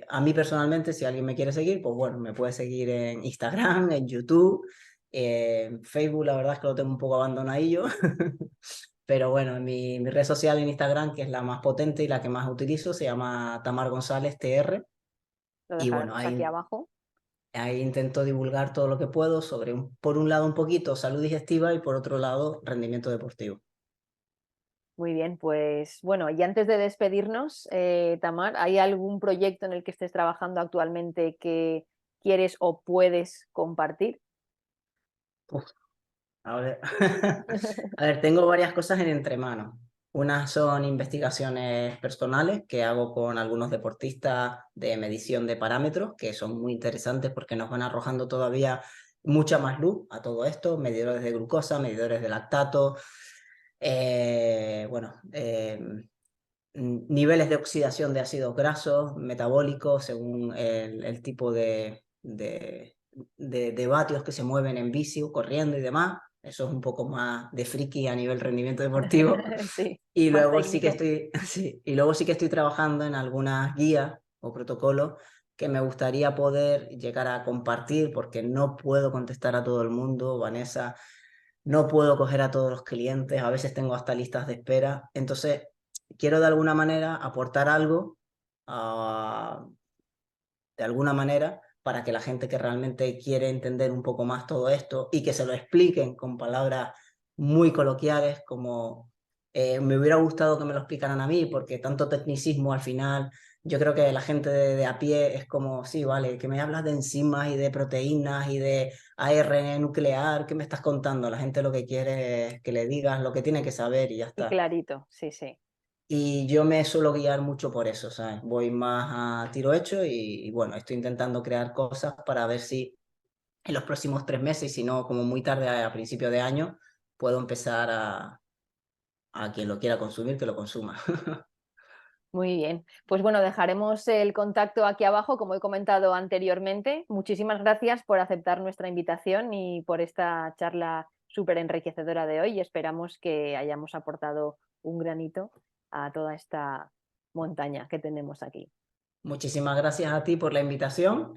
a mí personalmente, si alguien me quiere seguir, pues bueno, me puede seguir en Instagram, en YouTube, en Facebook, la verdad es que lo tengo un poco abandonadillo, pero bueno, mi red social en Instagram, que es la más potente y la que más utilizo, se llama Tamar González TR, Lo y bueno, dejaremos aquí abajo. ahí intento divulgar todo lo que puedo sobre, por un lado, un poquito salud digestiva y por otro lado, rendimiento deportivo. Muy bien, pues bueno, y antes de despedirnos, Tamar, ¿hay algún proyecto en el que estés trabajando actualmente que quieres o puedes compartir? A ver, a ver, tengo varias cosas en entremano. Unas son investigaciones personales que hago con algunos deportistas de medición de parámetros, que son muy interesantes porque nos van arrojando todavía mucha más luz a todo esto, medidores de glucosa, medidores de lactato, bueno, niveles de oxidación de ácidos grasos, metabólicos, según el tipo de vatios que se mueven en bici o corriendo y demás. Eso es un poco más de friki a nivel rendimiento deportivo. Sí, Y más luego sí que técnico. estoy, sí, y luego sí que estoy trabajando en algunas guías o protocolos que me gustaría poder llegar a compartir porque no puedo contestar a todo el mundo, Vanessa, no puedo coger a todos los clientes, a veces tengo hasta listas de espera. Entonces, quiero de alguna manera aportar algo, ah, de alguna manera, para que la gente que realmente quiere entender un poco más todo esto y que se lo expliquen con palabras muy coloquiales, como me hubiera gustado que me lo explicaran a mí, porque tanto tecnicismo al final, yo creo que la gente de a pie es como, sí, vale, que me hablas de enzimas y de proteínas y de ARN nuclear, ¿qué me estás contando? La gente lo que quiere es que le digas lo que tiene que saber y ya Y está. clarito, sí, sí. Y yo me suelo guiar mucho por eso, ¿sabes? Voy más a tiro hecho y bueno, estoy intentando crear cosas para ver si en los próximos 3 meses, y si no, como muy tarde a principio de año, puedo empezar a quien lo quiera consumir, que lo consuma. Muy bien. Pues bueno, dejaremos el contacto aquí abajo, como he comentado anteriormente. Muchísimas gracias por aceptar nuestra invitación y por esta charla súper enriquecedora de hoy y esperamos que hayamos aportado un granito a toda esta montaña que tenemos aquí. Muchísimas gracias a ti por la invitación.